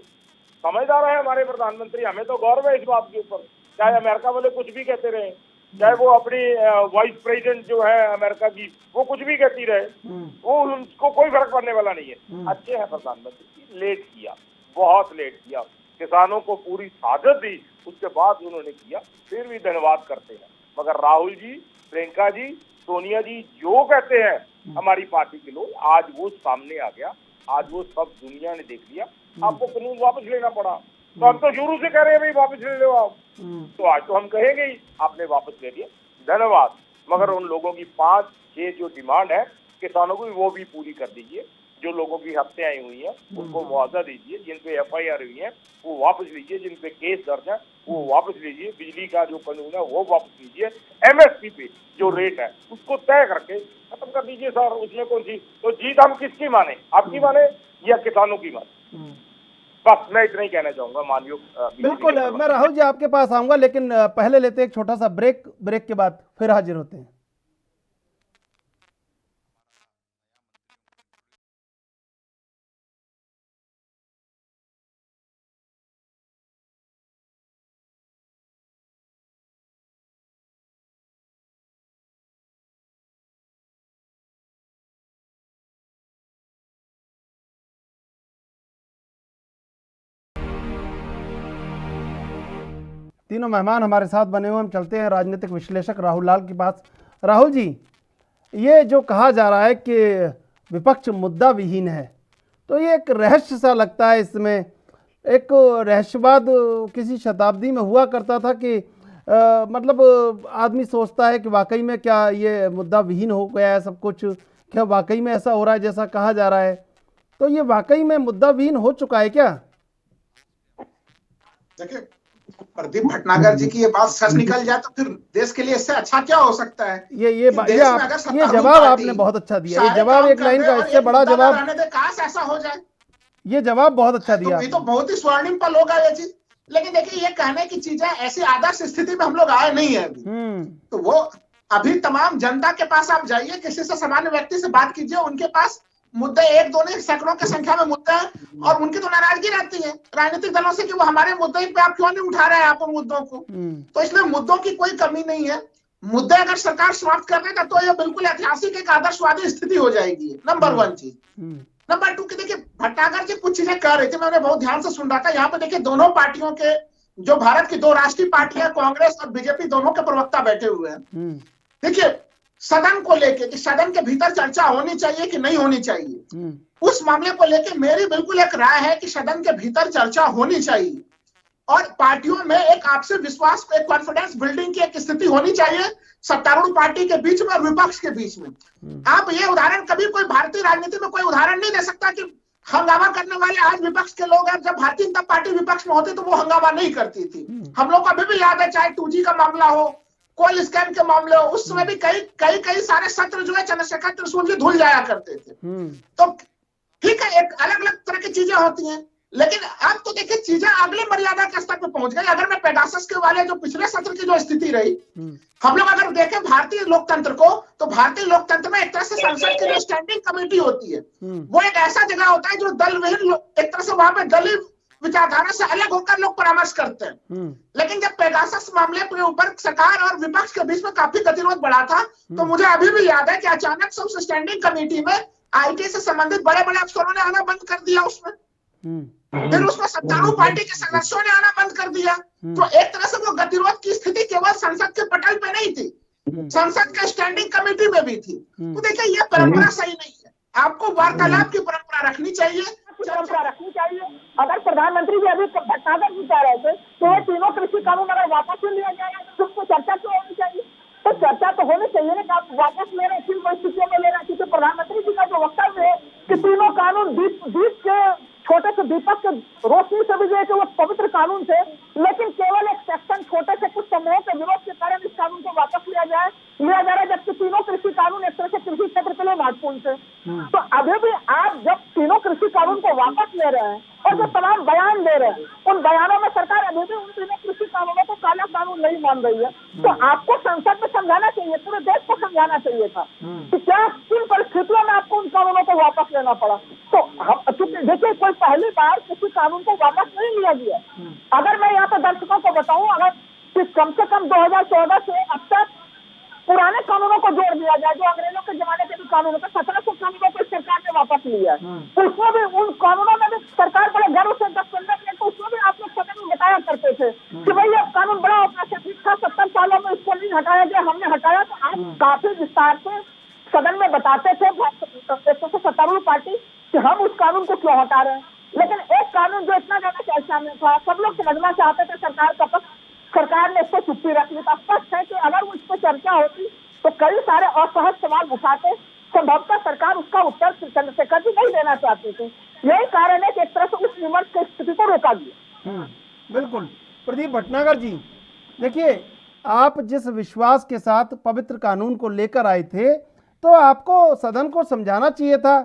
समझदार है हमारे प्रधानमंत्री। हमें तो गौरव है इस बात के ऊपर, चाहे अमेरिका वाले कुछ भी कहते रहे, चाहे वो अपनी वाइस प्रेसिडेंट जो है अमेरिका की वो कुछ भी कहती रहे, वो उनको कोई फर्क पड़ने वाला नहीं है। अच्छे हैं प्रधानमंत्री, लेट किया, बहुत लेट किया, किसानों को पूरी साझत दी, उसके बाद उन्होंने किया, फिर भी धन्यवाद करते हैं। मगर राहुल जी, प्रियंका जी, सोनिया जी जो कहते हैं हमारी पार्टी के लोग, आज वो सामने आ गया, आज वो सब दुनिया ने देख लिया। आपको कानून वापस लेना पड़ा, तो हम तो शुरू से कह रहे हैं भाई वापस ले लो आप, तो आज तो हम कहेंगे ही आपने वापस ले लिया, धन्यवाद। मगर उन लोगों की 5-6 जो डिमांड है किसानों की, वो भी पूरी कर दीजिए। जो लोगों की हत्याएं आई हुई हैं उनको मुआवजा दीजिए, जिन पे FIR हुई है वो वापस लीजिए, जिन पे केस दर्ज है वो वापस लीजिए, बिजली का जो कानून है वो वापस लीजिए, MSP पे जो रेट है उसको तय करके खत्म कर दीजिए सर। उसमें कौन सी तो जीत हम किसकी माने, आपकी माने या किसानों की माने? बस मैं इतना ही कहना चाहूंगा मानयोग। बिल्कुल, मैं राहुल जी आपके पास आऊंगा, लेकिन पहले लेते हैं एक छोटा सा ब्रेक, ब्रेक के बाद फिर हाजिर होते हैं। तीनों मेहमान हमारे साथ बने हुए, हम चलते हैं राजनीतिक विश्लेषक राहुल लाल के पास। राहुल जी, ये जो कहा जा रहा है कि विपक्ष मुद्दा विहीन है, तो ये एक रहस्य सा लगता है, इसमें एक रहस्यवाद किसी शताब्दी में हुआ करता था कि मतलब आदमी सोचता है कि वाकई में क्या ये मुद्दा विहीन हो गया है सब कुछ, क्या वाकई में ऐसा हो रहा है जैसा कहा जा रहा है? तो ये वाकई में मुद्दा विहीन हो चुका है क्या? देखिए, प्रदीप भटनागर जी की ये बात सच निकल जाए तो फिर देश के लिए इससे अच्छा क्या हो सकता है? ये जवाब आपने बहुत अच्छा दिया, ये जवाब एक लाइन का, इससे बड़ा जवाब कहां से ऐसा हो जाए? ये जवाब बहुत अच्छा दिया। ये तो बहुत ही स्वर्णिम पल होगा ये चीज। लेकिन देखिए, ये कहने की चीजें ऐसी आदर्श स्थिति में हम लोग आए नहीं है अभी। तो वो अभी तमाम जनता के पास आप जाइए, किसी से सामान्य व्यक्ति से बात कीजिए, उनके पास मुद्दे 1-2 नहीं सैकड़ों की संख्या में मुद्दे हैं और उनकी तो नाराजगी रहती है राजनीतिक दलों से कि वो हमारे मुद्दे पे आप क्यों नहीं उठा रहे हैं आप उन मुद्दों को। तो इसलिए मुद्दों की कोई कमी नहीं है। मुद्दे अगर सरकार समाप्त कर देगा तो यह बिल्कुल ऐतिहासिक एक आदर्शवादी स्थिति हो जाएगी, नंबर 1 चीज। नंबर 2 की देखिए भट्टागर जी कुछ चीजें कह रहे थे, मैंने बहुत ध्यान से सुन रहा था। यहाँ पे देखिए दोनों पार्टियों के, जो भारत की दो राष्ट्रीय पार्टियां कांग्रेस और बीजेपी, दोनों के प्रवक्ता बैठे हुए हैं। देखिए सदन को लेके कि सदन के भीतर चर्चा होनी चाहिए कि नहीं होनी चाहिए, उस मामले को लेके मेरी बिल्कुल एक राय है कि सदन के भीतर चर्चा होनी चाहिए और पार्टियों में एक आपसी विश्वास, एक कॉन्फिडेंस बिल्डिंग की एक स्थिति होनी चाहिए सत्तारूढ़ पार्टी के बीच में और विपक्ष के बीच में। आप ये उदाहरण कभी कोई भारतीय राजनीति में कोई उदाहरण नहीं दे सकता कि हंगामा करने वाले आज विपक्ष के लोग हैं, जब भारतीय जनता पार्टी विपक्ष में होती तो वो हंगामा नहीं करती थी। हम लोग को अभी भी याद है, चाहे 2G का मामला हो, कोल स्कैम के मामले हो, उस समय भी कई सारे सत्र जो है चंद्रशेखर त्रिशूल जी धुल जाया करते थे। तो ठीक है, एक अलग अलग तरह की चीजें होती हैं, लेकिन अब तो देखिए चीजें अगले मर्यादा के स्तर पे पहुंच गई। अगर मैं पेगासस के वाले जो पिछले सत्र की जो स्थिति रही, हम लोग अगर देखें भारतीय लोकतंत्र को, तो भारतीय लोकतंत्र में एक तरह से संसद की जो स्टैंडिंग कमेटी होती है, वो एक ऐसा जगह होता है जो दल विहीन, एक तरह से वहां पे दलीय विचारधारा से अलग होकर लोग परामर्श करते हैं। लेकिन जब पेगासस मामले के ऊपर सरकार और विपक्ष के बीच में काफी गतिरोध बढ़ा था, तो मुझे अभी भी याद है कि अचानक से उस स्टैंडिंग कमेटी में IT से संबंधित बड़े बड़े अफसरों ने आना बंद कर दिया उसमें, फिर उसमें सत्तारूढ़ पार्टी के सदस्यों ने आना बंद कर दिया। तो एक तरह से वो गतिरोध की स्थिति केवल संसद के पटल पे नहीं थी, संसद के स्टैंडिंग कमेटी में भी थी। तो देखिए ये परंपरा सही नहीं है, आपको वार्तालाप की परंपरा रखनी चाहिए। अगर प्रधानमंत्री जी अभी भट्टागर जी कह रहे थे तो ये तीनों कृषि कानून अगर वापस नहीं लिया जाएगा तो उसको चर्चा क्यों होनी चाहिए? तो चर्चा तो होनी चाहिए ना कि आप वापस ले रहे हैं, किन परिस्थितियों में ले रहे हैं, क्योंकि प्रधानमंत्री जी का जो वक्तव्य है कि तीनों कानून दीप के छोटे से दीपक के रोशनी से भी जो है कि वो पवित्र कानून थे, लेकिन केवल एक सेक्शन छोटे से कुछ समूहों के विरोध के कारण इस कानून को वापस लिया जा रहा है, जबकि तीनों कृषि कानून एक तरह से कृषि क्षेत्र के लिए महत्वपूर्ण थे। तो अभी भी आप जब तीनों कृषि कानून को वापस ले रहे हैं और जो तमाम बयान दे रहे हैं, उन बयानों में सरकार अभी भी उन तीनों कृषि कानूनों को काला कानून नहीं मान रही है, तो आपको संसद में समझाना चाहिए, पूरे देश को समझाना चाहिए था कि क्या किन परिस्थितियों में आपको उन कानूनों को वापस लेना पड़ा। तो देखिए कोई पहली बार किसी कानून को वापस नहीं लिया गया। अगर मैं यहाँ पे दर्शकों को बताऊं, अगर कम से कम 2014 से अब तक पुराने कानूनों को जोड़ दिया जाए, जो अंग्रेजों के जमाने के भी कानूनों को 1700 कानूनों को सरकार ने वापस लिया है, उसमें भी उन कानूनों में भी सरकार बड़े गर्व से 10-15 मिनट, तो उसमें भी आप लोग सदन में बताया करते थे कि भाई ये कानून बड़ा अप्रचलित था, 70 सालों में इसको नहीं हटाया गया, हमने हटाया। तो आप काफी विस्तार से सदन में बताते थे सत्तारूढ़ पार्टी कि हम उस कानून को क्यों हटा रहे हैं। लेकिन एक कानून जो इतना ज्यादा चर्चा में था, सब लोग समझना चाहते थे सरकार का पक्ष, सरकार ने इसको चुप्पी रख ली। स्पष्ट है कि अगर वो इस पर चर्चा होती तो कई सारे असहज सवाल उठाते, संभवतः सरकार उसका उत्तर चंद्रशेखर जी नहीं देना चाहती थी। यही कारण है कि एक तरह से उस विमर्श की स्थिति को रोका गया। बिल्कुल। प्रदीप भटनागर जी, देखिए आप जिस विश्वास के साथ पवित्र कानून को लेकर आए थे, तो आपको सदन को समझाना चाहिए था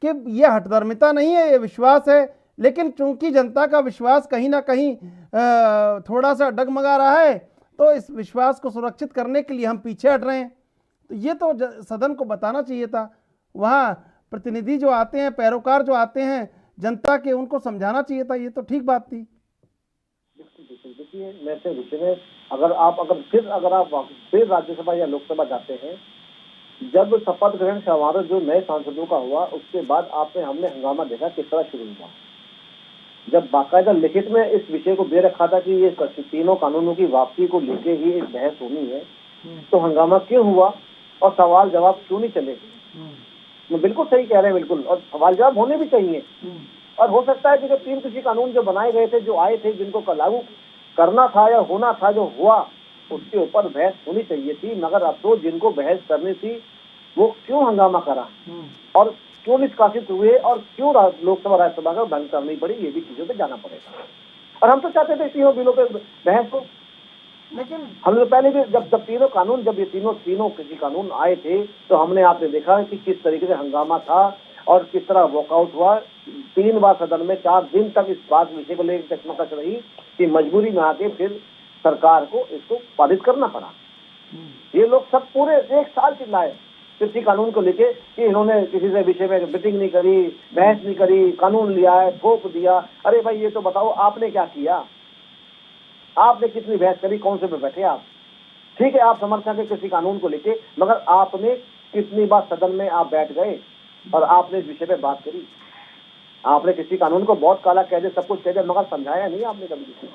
कि यह हठधर्मिता नहीं है, ये विश्वास है, लेकिन चूंकि जनता का विश्वास कहीं ना कहीं थोड़ा सा डगमगा रहा है, तो इस विश्वास को सुरक्षित करने के लिए हम पीछे हट रहे हैं। तो ये तो सदन को बताना चाहिए था। वहाँ प्रतिनिधि जो आते हैं, पैरोकार जो आते हैं जनता के, उनको समझाना चाहिए था। ये तो ठीक बात थी। देखिए मैं से विषय में अगर आप फिर राज्यसभा या लोकसभा जाते हैं, जब शपथ ग्रहण समारोह जो नए सांसदों का हुआ, उसके बाद हमने हंगामा देखा किस तरह शुरू हुआ। जब बाकायदा लिखित में इस विषय को दे रखा था कि ये तीनों कानूनों की वापसी को लेके ही एक बहस होनी है, तो हंगामा क्यों हुआ और सवाल जवाब क्यों नहीं चले? मैं बिल्कुल सही कह रहे हैं, बिल्कुल, और सवाल जवाब होने भी चाहिए। और हो सकता है कि जो 3 कृषि कानून जो बनाए गए थे, जो आए थे, जिनको लागू करना था या होना था, जो हुआ, उसके ऊपर बहस होनी चाहिए थी। मगर अब तो जिनको बहस करनी थी वो क्यों हंगामा करा और क्यों निष्कासित हुए और क्यों लोकसभा राज्यसभा का भंग करनी पड़ी, ये भी चीजों पे जाना पड़ेगा। और हम तो चाहते थे तीनों बिलों पे बहस को, लेकिन हम लोग पहले भी जब ये तीनों कृषि कानून आए थे, तो हमने आपने देखा कि किस तरीके से हंगामा था और किस तरह वॉकआउट हुआ। 3 बार सदन में 4 दिन तक इस बात विषय को लेकर चकमकच रही कि मजबूरी में आके फिर सरकार को इसको पारित करना पड़ा। ये लोग सब पूरे 1 साल चिल्लाए कृषि कानून को लेके कि इन्होंने किसी से विषय में मीटिंग नहीं करी, बहस नहीं करी, कानून लिया है, थोप दिया। अरे भाई ये तो बताओ आपने क्या किया, आपने कितनी बहस करी, कौन से पे बैठे आप? ठीक है आप समर्थक है कृषि कानून को लेके, मगर आपने कितनी बार सदन में आप बैठ गए? और आपने इस विषय पे बात करी। आपने किसी कानून को बहुत काला कह दे, सब कुछ कह दे, मगर समझाया नहीं आपने कभी किसी को।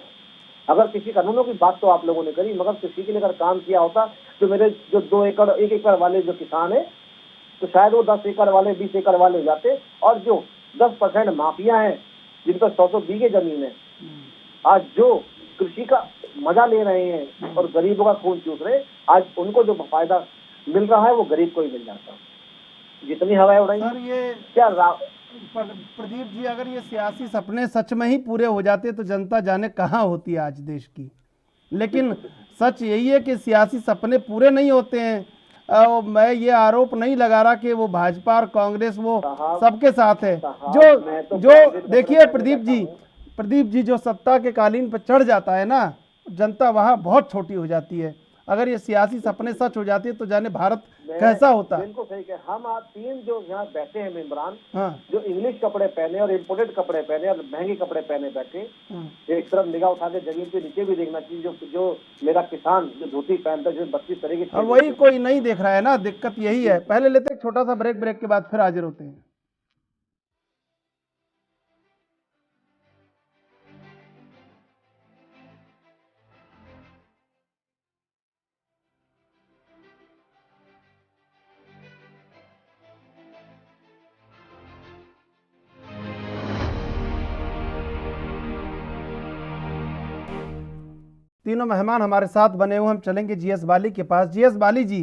अगर किसी कानूनों की बात तो आप लोगों ने करी, मगर किसी के लिए अगर काम किया होता तो मेरे जो 2 एकड़ 1 एकड़ वाले जो किसान है तो शायद वो 10 एकड़ वाले 20 एकड़ वाले हो जाते, और जो 10% माफिया हैं जिनको 100 बीघे जमीन है, आज जो कृषि का मजा ले रहे हैं और गरीबों का खून चूस रहे हैं, आज उनको जो फायदा मिल रहा है वो गरीब को ही मिल जाता है। जितनी हवाएं उड़ाई सर ये क्या प्रदीप जी, अगर ये सियासी सपने सच में ही पूरे हो जाते तो जनता जाने कहाँ होती है आज देश की। लेकिन सच यही है कि सियासी सपने पूरे नहीं होते हैं। मैं ये आरोप नहीं लगा रहा कि वो भाजपा और कांग्रेस वो सबके साथ है। जो देखिए प्रदीप जी जो सत्ता के कालीन पर चढ़ जाता है ना, जनता वहाँ बहुत छोटी हो जाती है। अगर ये सियासी सपने सच हो जाते तो जाने भारत कैसा होता। बिल्कुल सही है। हम आज 3 जो यहाँ बैठे हैं मेम्बरान, हाँ। जो इंग्लिश कपड़े पहने और इम्पोर्टेड कपड़े पहने और महंगे कपड़े पहने बैठे, एक तरफ निगाह उठा के जमीन के नीचे भी देखना चाहिए। जो मेरा किसान जो धोती पहनता है, जो 32 तरह की, वही कोई नहीं देख रहा है ना। दिक्कत यही है। पहले लेते एक छोटा सा ब्रेक के बाद फिर हाजिर होते हैं। तीनों मेहमान हमारे साथ बने हुए, हम चलेंगे जीएस बाली के पास। जीएस बाली जी,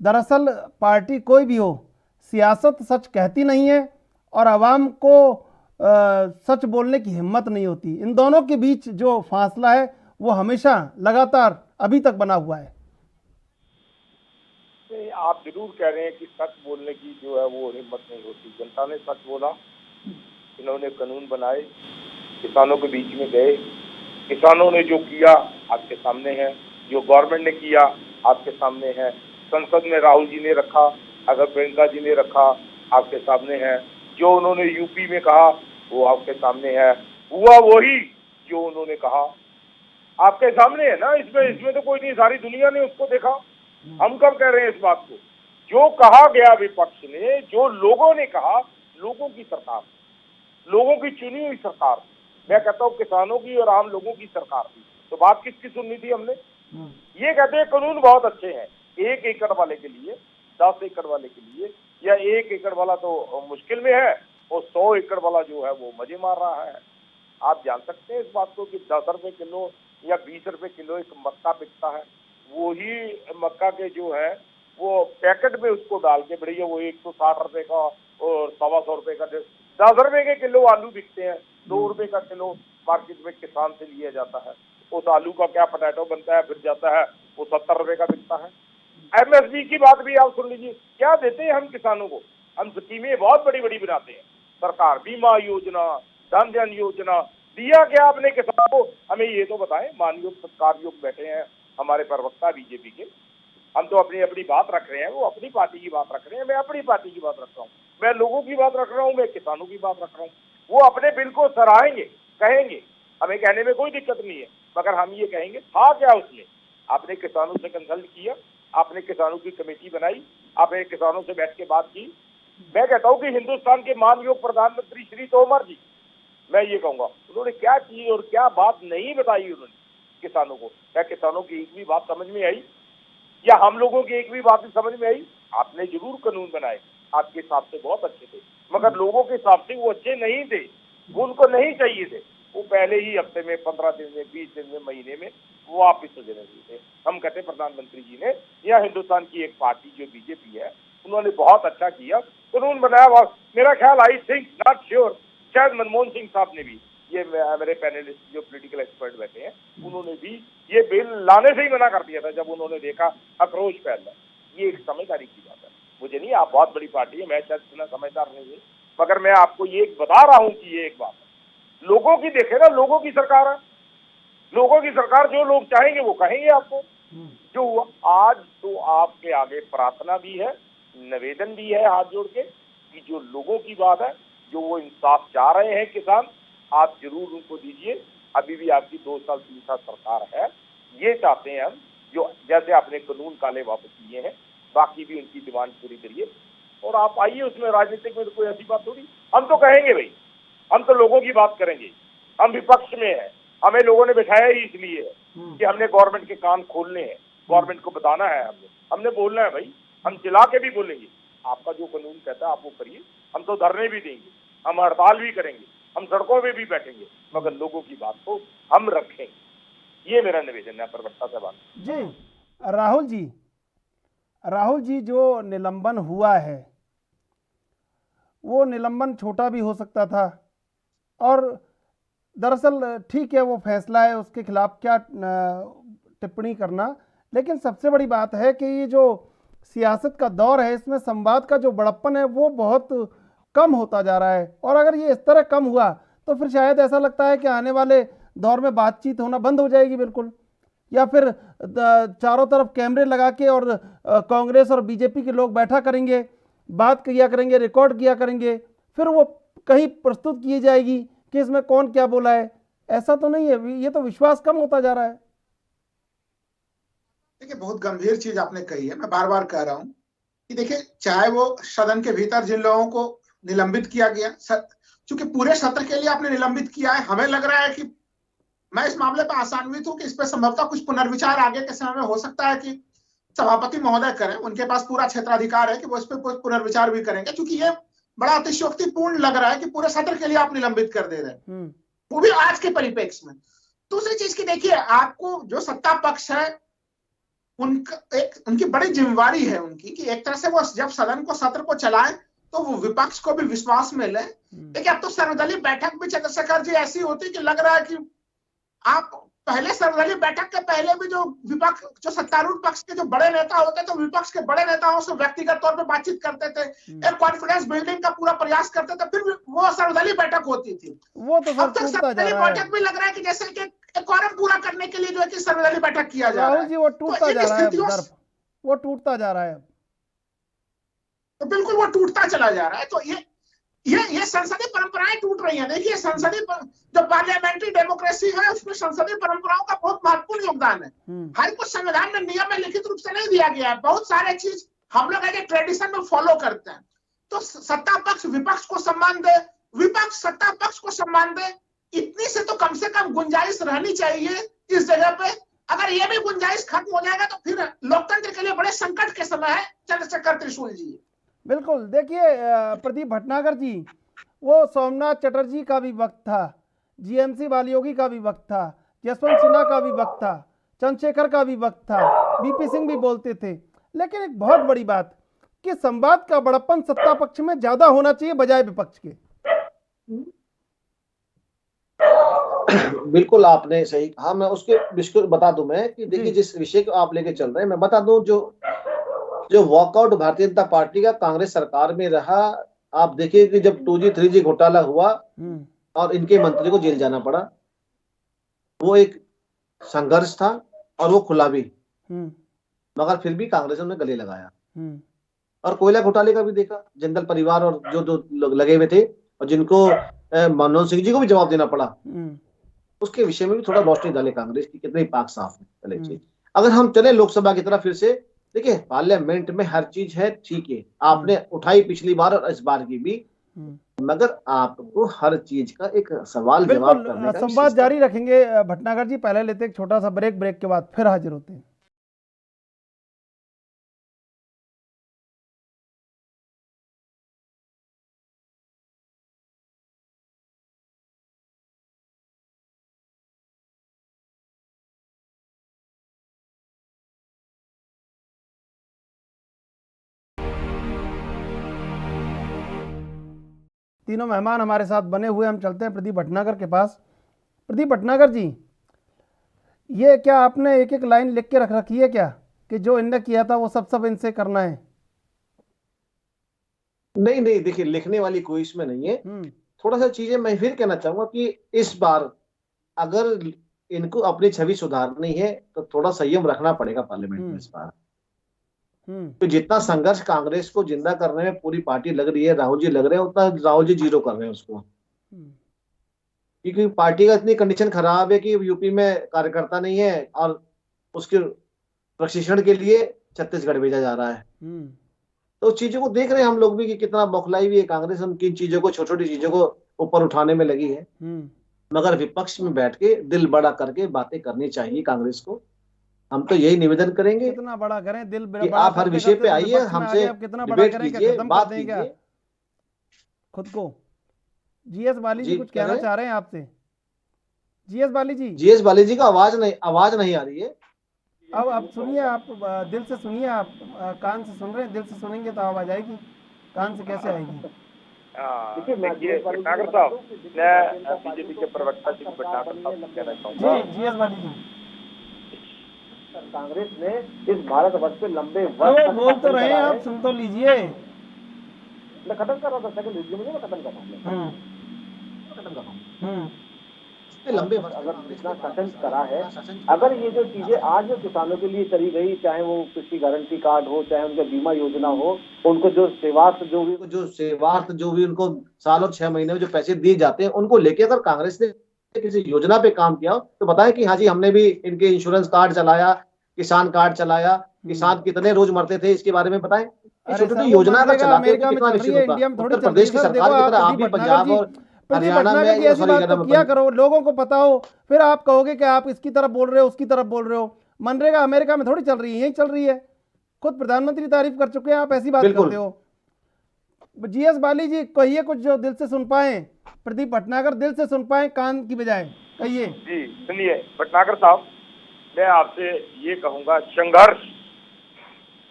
दरअसल पार्टी कोई भी हो, सियासत सच कहती नहीं है और आवाम को सच बोलने की हिम्मत नहीं होती। इन दोनों के बीच जो फासला है वो हमेशा लगातार अभी तक बना हुआ है। आप जरूर कह रहे हैं कि सच बोलने की जो है वो हिम्मत नहीं होती। जनता ने सच बोला, इन्होंने कानून बनाए, किसानों के बीच में गए, किसानों ने जो किया आपके सामने है, जो गवर्नमेंट ने किया आपके सामने है, संसद में राहुल जी ने रखा, अगर प्रियंका जी ने रखा आपके सामने है, जो उन्होंने यूपी में कहा वो आपके सामने है, हुआ वही जो उन्होंने कहा आपके सामने है ना। इसमें तो कोई नहीं, सारी दुनिया ने उसको देखा। हम कब कह रहे हैं इस बात को? जो कहा गया विपक्ष ने, जो लोगों ने कहा, लोगों की सरकार, लोगों की चुनी हुई सरकार, मैं कहता हूँ किसानों की और आम लोगों की सरकार थी। तो बात किसकी सुननी थी हमने? ये कहते हैं कानून बहुत अच्छे हैं 1 एकड़ वाले के लिए, 10 एकड़ वाले के लिए, या 1 एकड़ वाला तो मुश्किल में है और 100 एकड़ वाला जो है वो मजे मार रहा है। आप जान सकते हैं इस बात को कि 10 रुपए किलो या 20 रुपए किलो एक मक्का बिकता है। वो ही मक्का के जो है वो पैकेट में उसको डाल के बढ़िया वो 160 रुपए का और 125 रुपए का 10 रुपए के किलो आलू बिकते हैं, 2 रुपए का किलो मार्केट में किसान से लिया जाता है। उस आलू का क्या पोटैटो बनता है, फिर जाता है वो 70 रुपए का बिकता है। एमएसपी की बात भी आप सुन लीजिए, क्या देते हैं हम किसानों को? हम स्कीमें बहुत बड़ी बड़ी बनाते हैं। सरकार बीमा योजना, धन योजना, दिया क्या आपने किसानों को? हमें ये तो बताएं। मानयोग सत्कार योग बैठे हैं हमारे प्रवक्ता बीजेपी के, हम तो अपनी अपनी बात रख रहे हैं, वो अपनी पार्टी की बात रख रहे हैं, मैं अपनी पार्टी की बात रख रहा हूँ, मैं लोगों की बात रख रहा हूँ, मैं किसानों की बात रख रहा हूँ। वो अपने बिल को सराहेंगे, कहेंगे, हमें कहने में कोई दिक्कत नहीं है, मगर हम ये कहेंगे था क्या उसमें? आपने किसानों से कंसल्ट किया, आपने किसानों की कमेटी बनाई, आपने किसानों से बैठ के बात की। मैं कहता हूँ कि हिंदुस्तान के माननीय प्रधानमंत्री श्री तोमर जी, मैं ये कहूंगा उन्होंने क्या की और क्या बात नहीं बताई उन्होंने किसानों को। क्या किसानों की एक भी बात समझ में आई या हम लोगों की एक भी बात समझ में आई? आपने जरूर कानून बनाए, आपके हिसाब से बहुत अच्छे थे, मगर लोगों के हिसाब से वो अच्छे नहीं थे, वो उनको नहीं चाहिए थे। वो पहले ही हफ्ते में, 15 दिन में, 20 दिन में, महीने में वो वापिस हो जाने थे। हम कहते प्रधानमंत्री जी ने या हिंदुस्तान की एक पार्टी जो बीजेपी है, उन्होंने बहुत अच्छा किया, कानून बनाया। मेरा ख्याल आई थिंक नॉट श्योर, शायद मनमोहन सिंह साहब ने भी, ये मेरे पैनलिस्ट जो पॉलिटिकल एक्सपर्ट बैठे हैं, उन्होंने भी ये बिल लाने से ही मना कर दिया था जब उन्होंने देखा अक्रोश फैल रहा है। ये एक समझदारी की बात है। मुझे नहीं, आप बहुत बड़ी पार्टी है, मैं शायद इतना समझदार नहीं हूँ, मगर मैं आपको ये बता रहा हूँ कि ये एक बात है, लोगों की देखे ना, लोगों की सरकार है, लोगों की सरकार, जो लोग चाहेंगे वो कहेंगे आपको। जो हुआ आज, तो आपके आगे प्रार्थना भी है, निवेदन भी है हाथ जोड़ के कि जो लोगों की बात है, जो वो इंसाफ चाह रहे हैं किसान, आप जरूर उनको दीजिए। अभी भी आपकी 2 साल 3 साल सरकार है, ये चाहते हैं हम, जो जैसे आपने कानून काले वापस लिए हैं, बाकी भी उनकी डिमांड पूरी करिए। और आप आइए उसमें, राजनीतिक में तो कोई ऐसी बात थोड़ी। हम तो कहेंगे भाई, हम तो लोगों की बात करेंगे। हम विपक्ष में हैं, हमें लोगों ने बिठाया ही इसलिए है कि हमने गवर्नमेंट के कान खोलने हैं, गवर्नमेंट को बताना है, हमने बोलना है भाई। हम चिल्ला के भी बोलेंगे, आपका जो कानून कहता है आप वो करिए। हम तो धरने भी देंगे, हम हड़ताल भी करेंगे, हम सड़कों पे भी बैठेंगे, मगर लोगों की बात को हम रखेंगे। ये मेरा निवेदन है प्रवक्ता साहब जी। राहुल जी जो निलंबन हुआ है वो निलंबन छोटा भी हो सकता था, और दरअसल ठीक है वो फैसला है, उसके खिलाफ क्या टिप्पणी करना। लेकिन सबसे बड़ी बात है कि ये जो सियासत का दौर है इसमें संवाद का जो बड़प्पन है वो बहुत कम होता जा रहा है, और अगर ये इस तरह कम हुआ तो फिर शायद ऐसा लगता है कि आने वाले दौर में बातचीत होना बंद हो जाएगी बिल्कुल, या फिर चारों तरफ कैमरे लगा के और कांग्रेस और बीजेपी के लोग बैठा करेंगे, बात किया करेंगे, रिकॉर्ड किया करेंगे, फिर वो कहीं प्रस्तुत की जाएगी कि इसमें कौन क्या बोला है। ऐसा तो नहीं है, ये तो विश्वास कम होता जा रहा है। देखिए बहुत गंभीर चीज आपने कही है, मैं बार बार कह रहा हूं कि देखिए चाहे वो सदन के भीतर जिन लोगों को निलंबित किया गया, चूंकि पूरे सत्र के लिए आपने निलंबित किया है, हमें लग रहा है कि मैं इस मामले पर आशान्वित हूं कि इस पर संभवतः कुछ पुनर्विचार आगे के समय में हो सकता है कि सभापति महोदय करें, उनके पास पूरा क्षेत्राधिकार है कि वो इस पर पुनर्विचार भी करेंगे, क्योंकि ये बड़ा अतिशयोक्तिपूर्ण लग रहा है कि पूरे सत्र के लिए आप निलंबित कर दे रहे हैं, वो भी आज के परिप्रेक्ष्य में। दूसरी चीज की देखिए, आपको जो सत्ता पक्ष है उनकी बड़ी जिम्मेवारी है उनकी कि एक तरह से वो जब सदन को सत्र को चलाएं तो वो विपक्ष को भी विश्वास में ले। देखिए अब तो सर्वदलीय बैठक भी चंद्रशेखर जी ऐसी होती कि लग रहा है कि आप पहले सर्वदलीय बैठक के पहले भी जो विपक्ष जो सत्तारूढ़ पक्ष के जो बड़े नेता होते तो विपक्ष के बड़े नेताओं से व्यक्तिगत तौर पर बातचीत करते थे, एक कॉन्फिडेंस बिल्डिंग का पूरा प्रयास करते थे, फिर वो सर्वदलीय बैठक होती थी। वो तो अब तक सर्वदलीय बैठक भी लग रहा है कि जैसे कि एक कॉरम पूरा करने के लिए जो है कि सर्वदलीय बैठक किया जा रहा है। राहुल जी वो टूटता जा रहा है, वो टूटता जा रहा है, तो बिल्कुल वो टूटता चला जा रहा है। तो ये संसदीय परंपराएं टूट रही हैं। देखिए संसदीय जो पार्लियामेंट्री डेमोक्रेसी है उसमें संसदीय परंपराओं का बहुत महत्वपूर्ण योगदान है। हर कुछ संविधान में नियम में लिखित रूप से नहीं दिया गया है, बहुत सारे चीज हम लोग ऐसे ट्रेडिशन में फॉलो करते हैं। तो सत्ता पक्ष विपक्ष को सम्मान दे, विपक्ष सत्ता पक्ष को सम्मान दे, इतनी से तो कम से कम गुंजाइश रहनी चाहिए इस जगह पे। अगर ये भी गुंजाइश खत्म हो जाएगा तो फिर लोकतंत्र के लिए बड़े संकट के समय है चंद्रशेखर त्रिशूल जी। बिल्कुल। देखिए प्रदीप भटनागर जी, वो सोमनाथ चटर्जी का भी वक्त था, जीएमसी बालियोगी का भी वक्त था, यशवंत सिन्हा का भी वक्त था, चंद्रशेखर का भी वक्त था, बीपी सिंह भी बोलते थे। लेकिन एक बहुत बड़ी बात कि संवाद का बड़प्पन सत्ता पक्ष में ज्यादा होना चाहिए बजाय विपक्ष के। बिल्कुल आपने सही कहा। मैं उसके विषय बता दूं मैं कि देखिए जिस विषय को आप लेके चल रहे हैं मैं बता दूं, जो वॉकआउट भारतीय जनता पार्टी का कांग्रेस सरकार में रहा, आप देखिए कि जब 2G 3G घोटाला हुआ और इनके मंत्री को जेल जाना पड़ा, वो एक संघर्ष था और वो खुला भी, मगर फिर भी कांग्रेस ने गले लगाया। और कोयला घोटाले का भी देखा, जिंदल परिवार और जो लगे हुए थे और जिनको मनमोहन सिंह जी को भी जवाब देना पड़ा, उसके विषय में भी थोड़ा रोशनी डाले कांग्रेस की कितनी पाक साफ है। अगर हम चले लोकसभा की तरफ फिर से, देखिए पार्लियामेंट में हर चीज है, ठीक है, आपने उठाई पिछली बार और इस बार की भी, मगर आपको हर चीज का एक सवाल जवाब करने का संवाद जारी रखेंगे। भटनागर जी पहले लेते एक छोटा सा ब्रेक के बाद फिर हाजिर होते हैं। तीनों मेहमान हमारे साथ बने हुए, हम चलते हैं प्रदीप भटनागर के पास। प्रदीप भटनागर जी, ये क्या आपने एक एक लाइन लिख के रख रखी है क्या कि जो इनने किया था वो सब इनसे करना है? नहीं, देखिए लिखने वाली कोई इसमें नहीं है। थोड़ा सा चीजें मैं फिर कहना चाहूंगा कि इस बार अगर इनको अपनी छवि सुधारनी है तो थोड़ा संयम रखना पड़ेगा पार्लियामेंट में इस बार। तो जितना संघर्ष कांग्रेस को जिंदा करने में पूरी पार्टी लग रही है, राहुल जी लग रहे हैं, उतना राहुल जी जीरो कर रहे हैं उसको, क्योंकि पार्टी का इतनी कंडीशन खराब है कि यूपी में कार्यकर्ता नहीं है और उसके प्रशिक्षण के लिए छत्तीसगढ़ भेजा जा रहा है। तो चीजों को देख रहे हैं हम लोग भी कि कितना बौखलाई हुई है कांग्रेस, उनकी इन चीजों को, छोटी छोटी चीजों को ऊपर उठाने में लगी है। मगर विपक्ष में बैठ के दिल बड़ा करके बातें करनी चाहिए कांग्रेस को। हम तो यही निवेदन करेंगे कितना बड़ा करें, दिल कि बड़ा आप हर करते विषय करते पे तो आइए, विपक्ष में आ हमसे गए, अब कितना बड़ा डिबेट करें, क्या कीजिए, खत्म कर बात दें क्या कीजिए। खुद को? जीएस बाली जी जी, कुछ क्या कहना कहें? चाह रहे हैं आपसे? जीएस बाली जी जीएस बाली जी का आवाज नहीं आ रही है। अब आप सुनिए, आप दिल से सुनिए, आप कान से सुन रहे हैं, दिल से सुनेंगे तो आवाज आएगी, कान से कैसे आएगी? देखिए भटनागर साहब, मैं बीजेपी के प्रवक्ता जी भटनागर साहब से कहना चाहूंगा। जी जीएस बाली जी, कांग्रेस ने इस भारतवर्ष पे लंबे वो वर्ष बोल तो रहे हैं, आप सुन तो लीजिए। मैं खत्म कर रहा था, सेकंड लीजिए मुझे, मैं खत्म कर रहा हूँ। लंबे अगर इतना शासन करा है, अगर ये जो चीजें आज जो किसानों के लिए करी गई, चाहे वो कृषि गारंटी कार्ड हो, चाहे उनका बीमा योजना हो, उनको जो सेवार्थ जो भी उनको साल और 6 महीने में जो पैसे दिए जाते हैं, उनको लेके अगर कांग्रेस ने किसी योजना पे काम किया हो तो बताएं कि हाँ जी हमने भी इनके इंश्योरेंस कार्ड चलाया, किसान कार्ड चलाया, किसान कितने रोज मरते थे इसके बारे में बताएं। छोटी छोटी योजना अगर चलाते हैं तो कितना निश्चित होता। उत्तर प्रदेश की सरकार की तरह आप भी पंजाब और हरियाणा में ऐसी बात तो किया करो, लोगों को पता हो, फिर आप कहोगे कि आप इसकी तरफ बोल रहे हो, उसकी तरफ बोल रहे हो। मनरेगा अमेरिका में थोड़ी चल रही है, यही चल रही है। खुद प्रधानमंत्री तारीफ कर चुके हैं, आप ऐसी बात करते हो। जीएस बाली जी कहिए कुछ जो दिल से सुन पाए, प्रदीप भटनागर दिल से सुन पाए, कान की बजाय कहिए। जी सुनिए भटनागर साहब, मैं आपसे ये कहूंगा, संघर्ष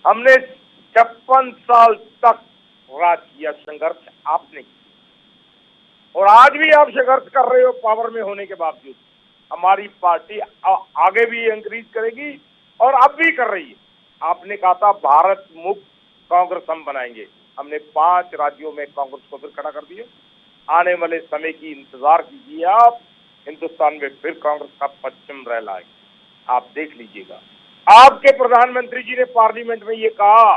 हमने 56 साल तक राज किया, संघर्ष आपने किया और आज भी आप संघर्ष कर रहे हो पावर में होने के बावजूद। हमारी पार्टी आगे भी इंक्रीज करेगी और अब भी कर रही है। आपने कहा था भारत मुक्त कांग्रेस हम बनाएंगे, हमने 5 राज्यों में कांग्रेस को फिर खड़ा कर दिया। आने वाले समय की इंतजार कीजिए आप, हिंदुस्तान में फिर कांग्रेस का पश्चिम रह लाएगा, आप देख लीजिएगा। आपके प्रधानमंत्री जी ने पार्लियामेंट में ये कहा,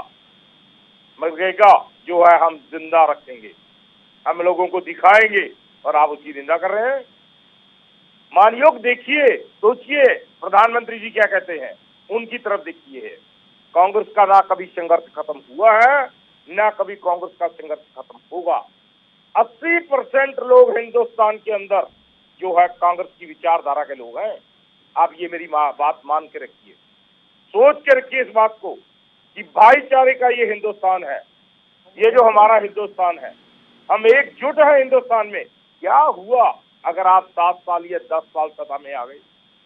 मनरेगा जो है हम जिंदा रखेंगे, हम लोगों को दिखाएंगे, और आप उसकी निंदा कर रहे हैं। मानयोग देखिए, सोचिए प्रधानमंत्री जी क्या कहते हैं, उनकी तरफ देखिए। कांग्रेस का ना कभी संघर्ष खत्म हुआ है, ना कभी कांग्रेस का संघर्ष खत्म होगा। 80% लोग हिंदुस्तान के अंदर जो है कांग्रेस की विचारधारा के लोग हैं। आप ये मेरी बात मान के रखिए, सोच के रखिए इस बात को कि भाईचारे का ये हिंदुस्तान है, ये जो हमारा हिंदुस्तान है, हम एकजुट हैं हिंदुस्तान में। क्या हुआ अगर आप 7 साल या 10 साल सत्ता में आ गए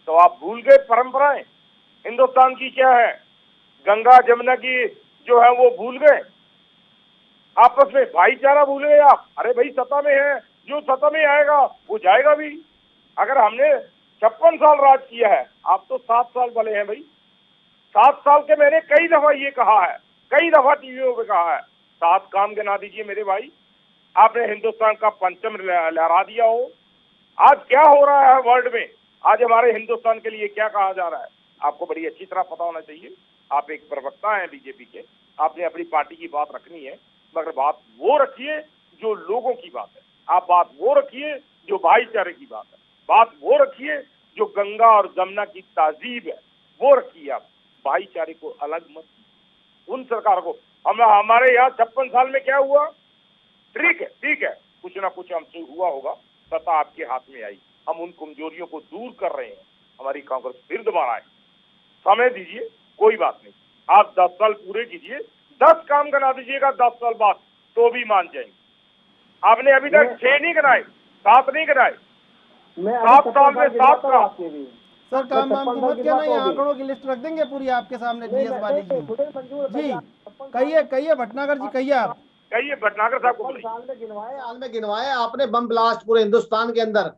तो आप भूल गए परंपराएं हिंदुस्तान की क्या है, गंगा जमुना की जो है वो भूल गए, आपस में भाईचारा भूल गए आप। अरे भाई सत्ता में है, जो सत्ता में आएगा वो जाएगा भी। अगर हमने 56 साल राज किया है, आप तो 7 साल वाले हैं भाई। 7 साल के मैंने कई दफा ये कहा है, कई दफा टीवीओ पे कहा है, 7 काम गिना दीजिए मेरे भाई, आपने हिंदुस्तान का परचम लहरा दिया हो। आज क्या हो रहा है वर्ल्ड में, आज हमारे हिंदुस्तान के लिए क्या कहा जा रहा है, आपको बड़ी अच्छी तरह पता होना चाहिए। आप एक प्रवक्ता हैं बीजेपी के, आपने अपनी पार्टी की बात रखनी है, मगर बात वो रखिए जो लोगों की बात है। आप बात वो रखिए जो भाईचारे की बात है, बात वो रखिए जो गंगा और जमुना की तहजीब है, वो रखिए। आप भाईचारे को अलग मत, उन सरकार को हमारे यहाँ 56 साल में क्या हुआ, ठीक है, कुछ ना कुछ हमसे हुआ होगा, सत्ता आपके हाथ में आई, हम उन कमजोरियों को दूर कर रहे हैं, हमारी कांग्रेस फिर दोबारा आए। समय दीजिए, कोई बात नहीं, आप 10 साल पूरे कीजिए, 10 काम करा दीजिएगा 10 साल बाद तो भी मान जाएंगे। आपने अभी तक 6 नहीं कराए, 7 नहीं कराए, 7 साल में 7 का। सर काम वाम की मत क्या नहीं, आंकड़ों की लिस्ट रख देंगे पूरी आपके सामने। जीएस बाली जी कहिए भटनागर जी, कहिए आप, कहिए भटनागर साहब को। साल में गिनवाए आपने बम ब्लास्ट पूरे हिंदुस्तान के अंदर,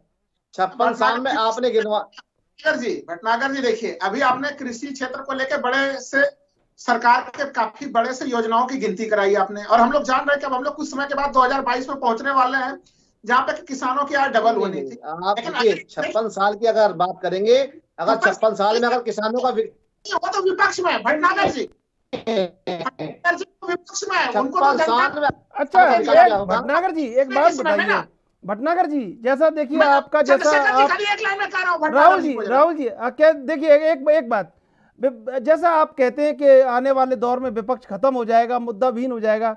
56 साल में आपने भटनागर जी देखिए, अभी आपने कृषि क्षेत्र को लेकर बड़े से सरकार के काफी बड़े से योजनाओं की गिनती कराई आपने, और हम लोग जान रहे हैं कि अब हम लोग कुछ समय के बाद 2022 में पहुंचने वाले हैं जहाँ पे किसानों की आय डबल होनी थी। आप देखिए 56 साल की अगर बात करेंगे, अगर 56 साल में अगर किसानों का वो तो विपक्ष में भटनागर जी विपक्ष में है, उनको तो अच्छा भटनागर जी एक बात बताइए, भटनागर जी जैसा देखिए आपका जैसा आप राहुल जी क्या देखिए एक बात, जैसा आप कहते हैं कि आने वाले दौर में विपक्ष खत्म हो जाएगा, मुद्दा विहीन हो जाएगा,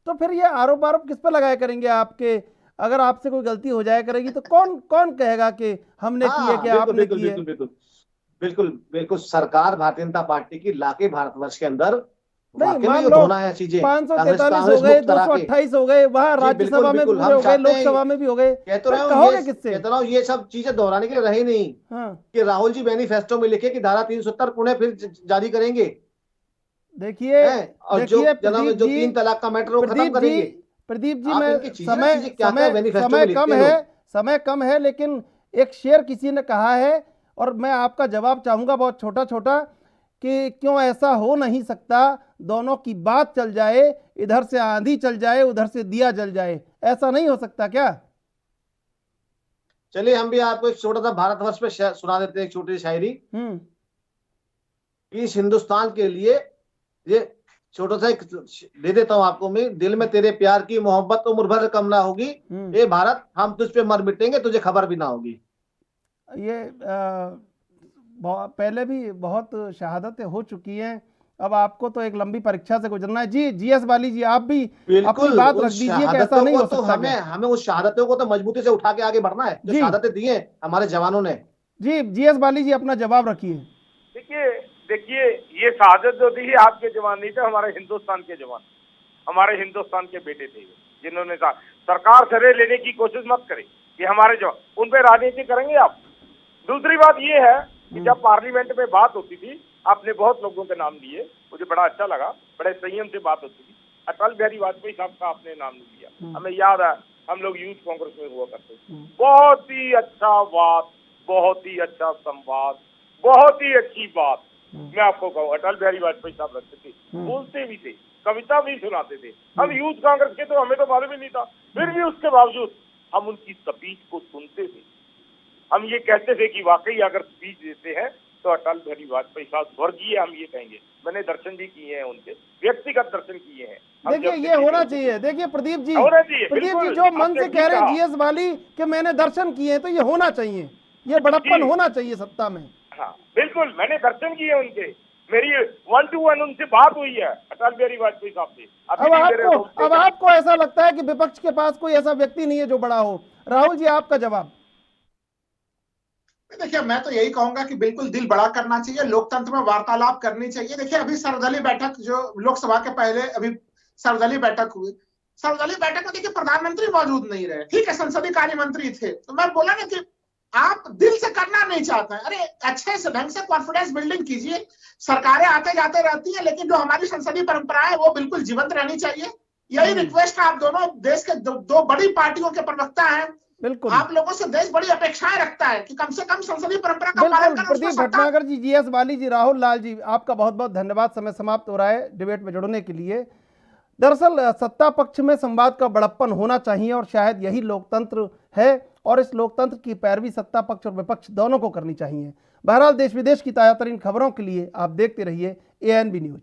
तो फिर ये आरोप किस पर लगाया करेंगे आपके? अगर आपसे कोई गलती हो जाया करेगी तो कौन कौन कहेगा कि हमने की है, कि आपने की है? बिल्कुल बिल्कुल सरकार भारतीय जनता पार्टी की लाके भारतवर्ष के अंदर नहीं, मान लो होना है चीजें 543 हो गए, 228 हो गए, वहां राज्यसभा में पूरे हो गए, लोकसभा में भी हो गए, कहते रहे कहोगे किससे? कहते रहो ये सब चीजें दोहराने के लिए रहे नहीं। हाँ, कि राहुल जी मैनिफेस्टो में लिखे कि धारा 370 पुणे फिर जारी करेंगे। देखिए और जो जनाब जो 3 तलाक का मैटर वो खत्म करेंगे। प्रदीप जी, आप मैं इनकी चीजें क्या मैनिफेस्टो में लिखते हो? समय कम है, लेकिन एक शेर किसी ने कहा है और मैं आपका जवाब चाहूंगा, बहुत छोटा छोटा, कि क्यों ऐसा हो नहीं सकता, दोनों की बात चल जाए, इधर से आंधी चल जाए, उधर से दिया जल जाए, ऐसा नहीं हो सकता क्या? चलिए हम भी आपको एक छोटा सा भारतवर्ष पे सुना देते हैं, एक छोटी सी शायरी। इस हिंदुस्तान के लिए ये छोटा सा एक दे देता हूं आपको मैं। दिल में तेरे प्यार की मोहब्बत उम्र भर कम ना होगी, ये भारत हम तुझ पे मर मिटेंगे, तुझे खबर भी ना होगी। ये पहले भी बहुत शहादतें हो चुकी हैं, अब आपको तो एक लंबी परीक्षा से गुजरना है। जी जीएस वाली जी, आप भी अपनी बात रख दीजिए कि ऐसा नहीं हो सकता। हमें उस शहादतों को तो मजबूती से उठा के आगे बढ़ना है जो शहादतें दी हैं हमारे जवानों ने। जी जीएस वाली जी, अपना जवाब रखिए। देखिए ये शहादत जो दी है आपके जवान नहीं थे, हमारे हिंदुस्तान के जवान, हमारे हिंदुस्तान के बेटे थे, जिन्होंने सरकार से लेने की कोशिश मत करें कि हमारे जवान, उन पे राजनीति करेंगे आप। दूसरी बात ये है कि जब पार्लियामेंट में बात होती थी, आपने बहुत लोगों के नाम लिए, मुझे बड़ा अच्छा लगा, बड़े संयम से बात होती थी। अटल बिहारी वाजपेयी साहब का आपने नाम नहीं लिया, हमें याद है हम लोग यूथ कांग्रेस में हुआ करते थे। बहुत ही अच्छा बात, बहुत ही अच्छा संवाद, बहुत ही अच्छी बात। मैं आपको कहूँ अटल बिहारी वाजपेयी साहब रखते थे, बोलते भी थे, कविता भी सुनाते थे। हम यूथ कांग्रेस के तो हमें तो मालूम ही नहीं था, फिर भी उसके बावजूद हम उनकी स्पीच को सुनते थे। हम ये कहते थे कि वाकई अगर स्पीच देते हैं तो अटल बिहारी वाजपेयी साहब स्वर्गीय, हम ये कहेंगे। मैंने दर्शन भी किए हैं उनके, व्यक्तिगत दर्शन किए हैं। देखिए ये होना चाहिए। देखिए प्रदीप जी, जो मन से कह रहे हैं जीएस वाली कि मैंने दर्शन किए हैं, तो ये होना चाहिए, ये बड़प्पन होना चाहिए सत्ता में। हाँ बिल्कुल, मैंने दर्शन किए उनके, मेरी 1 to 1 उनसे बात हुई है अटल बिहारी वाजपेयी साहब से। अब आपको ऐसा लगता है कि विपक्ष के पास कोई ऐसा व्यक्ति नहीं है जो बड़ा हो? राहुल जी आपका जवाब। देखिए मैं तो यही कहूंगा कि बिल्कुल दिल बड़ा करना चाहिए, लोकतंत्र में वार्तालाप करनी चाहिए। देखिए अभी सर्वदलीय बैठक जो लोकसभा के पहले अभी सर्वदलीय बैठक हुई, सर्वदलीय बैठक में देखिए प्रधानमंत्री मौजूद नहीं रहे, ठीक है, संसदीय कार्य मंत्री थे। तो मैं बोला ना कि आप दिल से करना नहीं चाहते हैं, अरे अच्छे से ढंग से कॉन्फिडेंस बिल्डिंग कीजिए। सरकारें आते जाते रहती हैं, लेकिन जो हमारी संसदीय परंपरा है वो बिल्कुल जीवंत रहनी चाहिए। यही रिक्वेस्ट है, आप दोनों देश के दो बड़ी पार्टियों के प्रवक्ता हैं, बिल्कुल आप लोगों से देश बड़ी अपेक्षाएं रखता है कि कम से कम संसदीय परंपरा का पालन करें। प्रदीप भटनागर जी, जीएस वाली जी, राहुल लाल जी, आपका बहुत बहुत धन्यवाद। समय समाप्त हो रहा है डिबेट में जुड़ने के लिए। दरअसल सत्ता पक्ष में संवाद का बड़प्पन होना चाहिए और शायद यही लोकतंत्र है, और इस लोकतंत्र की पैरवी सत्ता पक्ष और विपक्ष दोनों को करनी चाहिए। बहरहाल देश विदेश की ताजा तरीन खबरों के लिए आप देखते रहिए ANB न्यूज।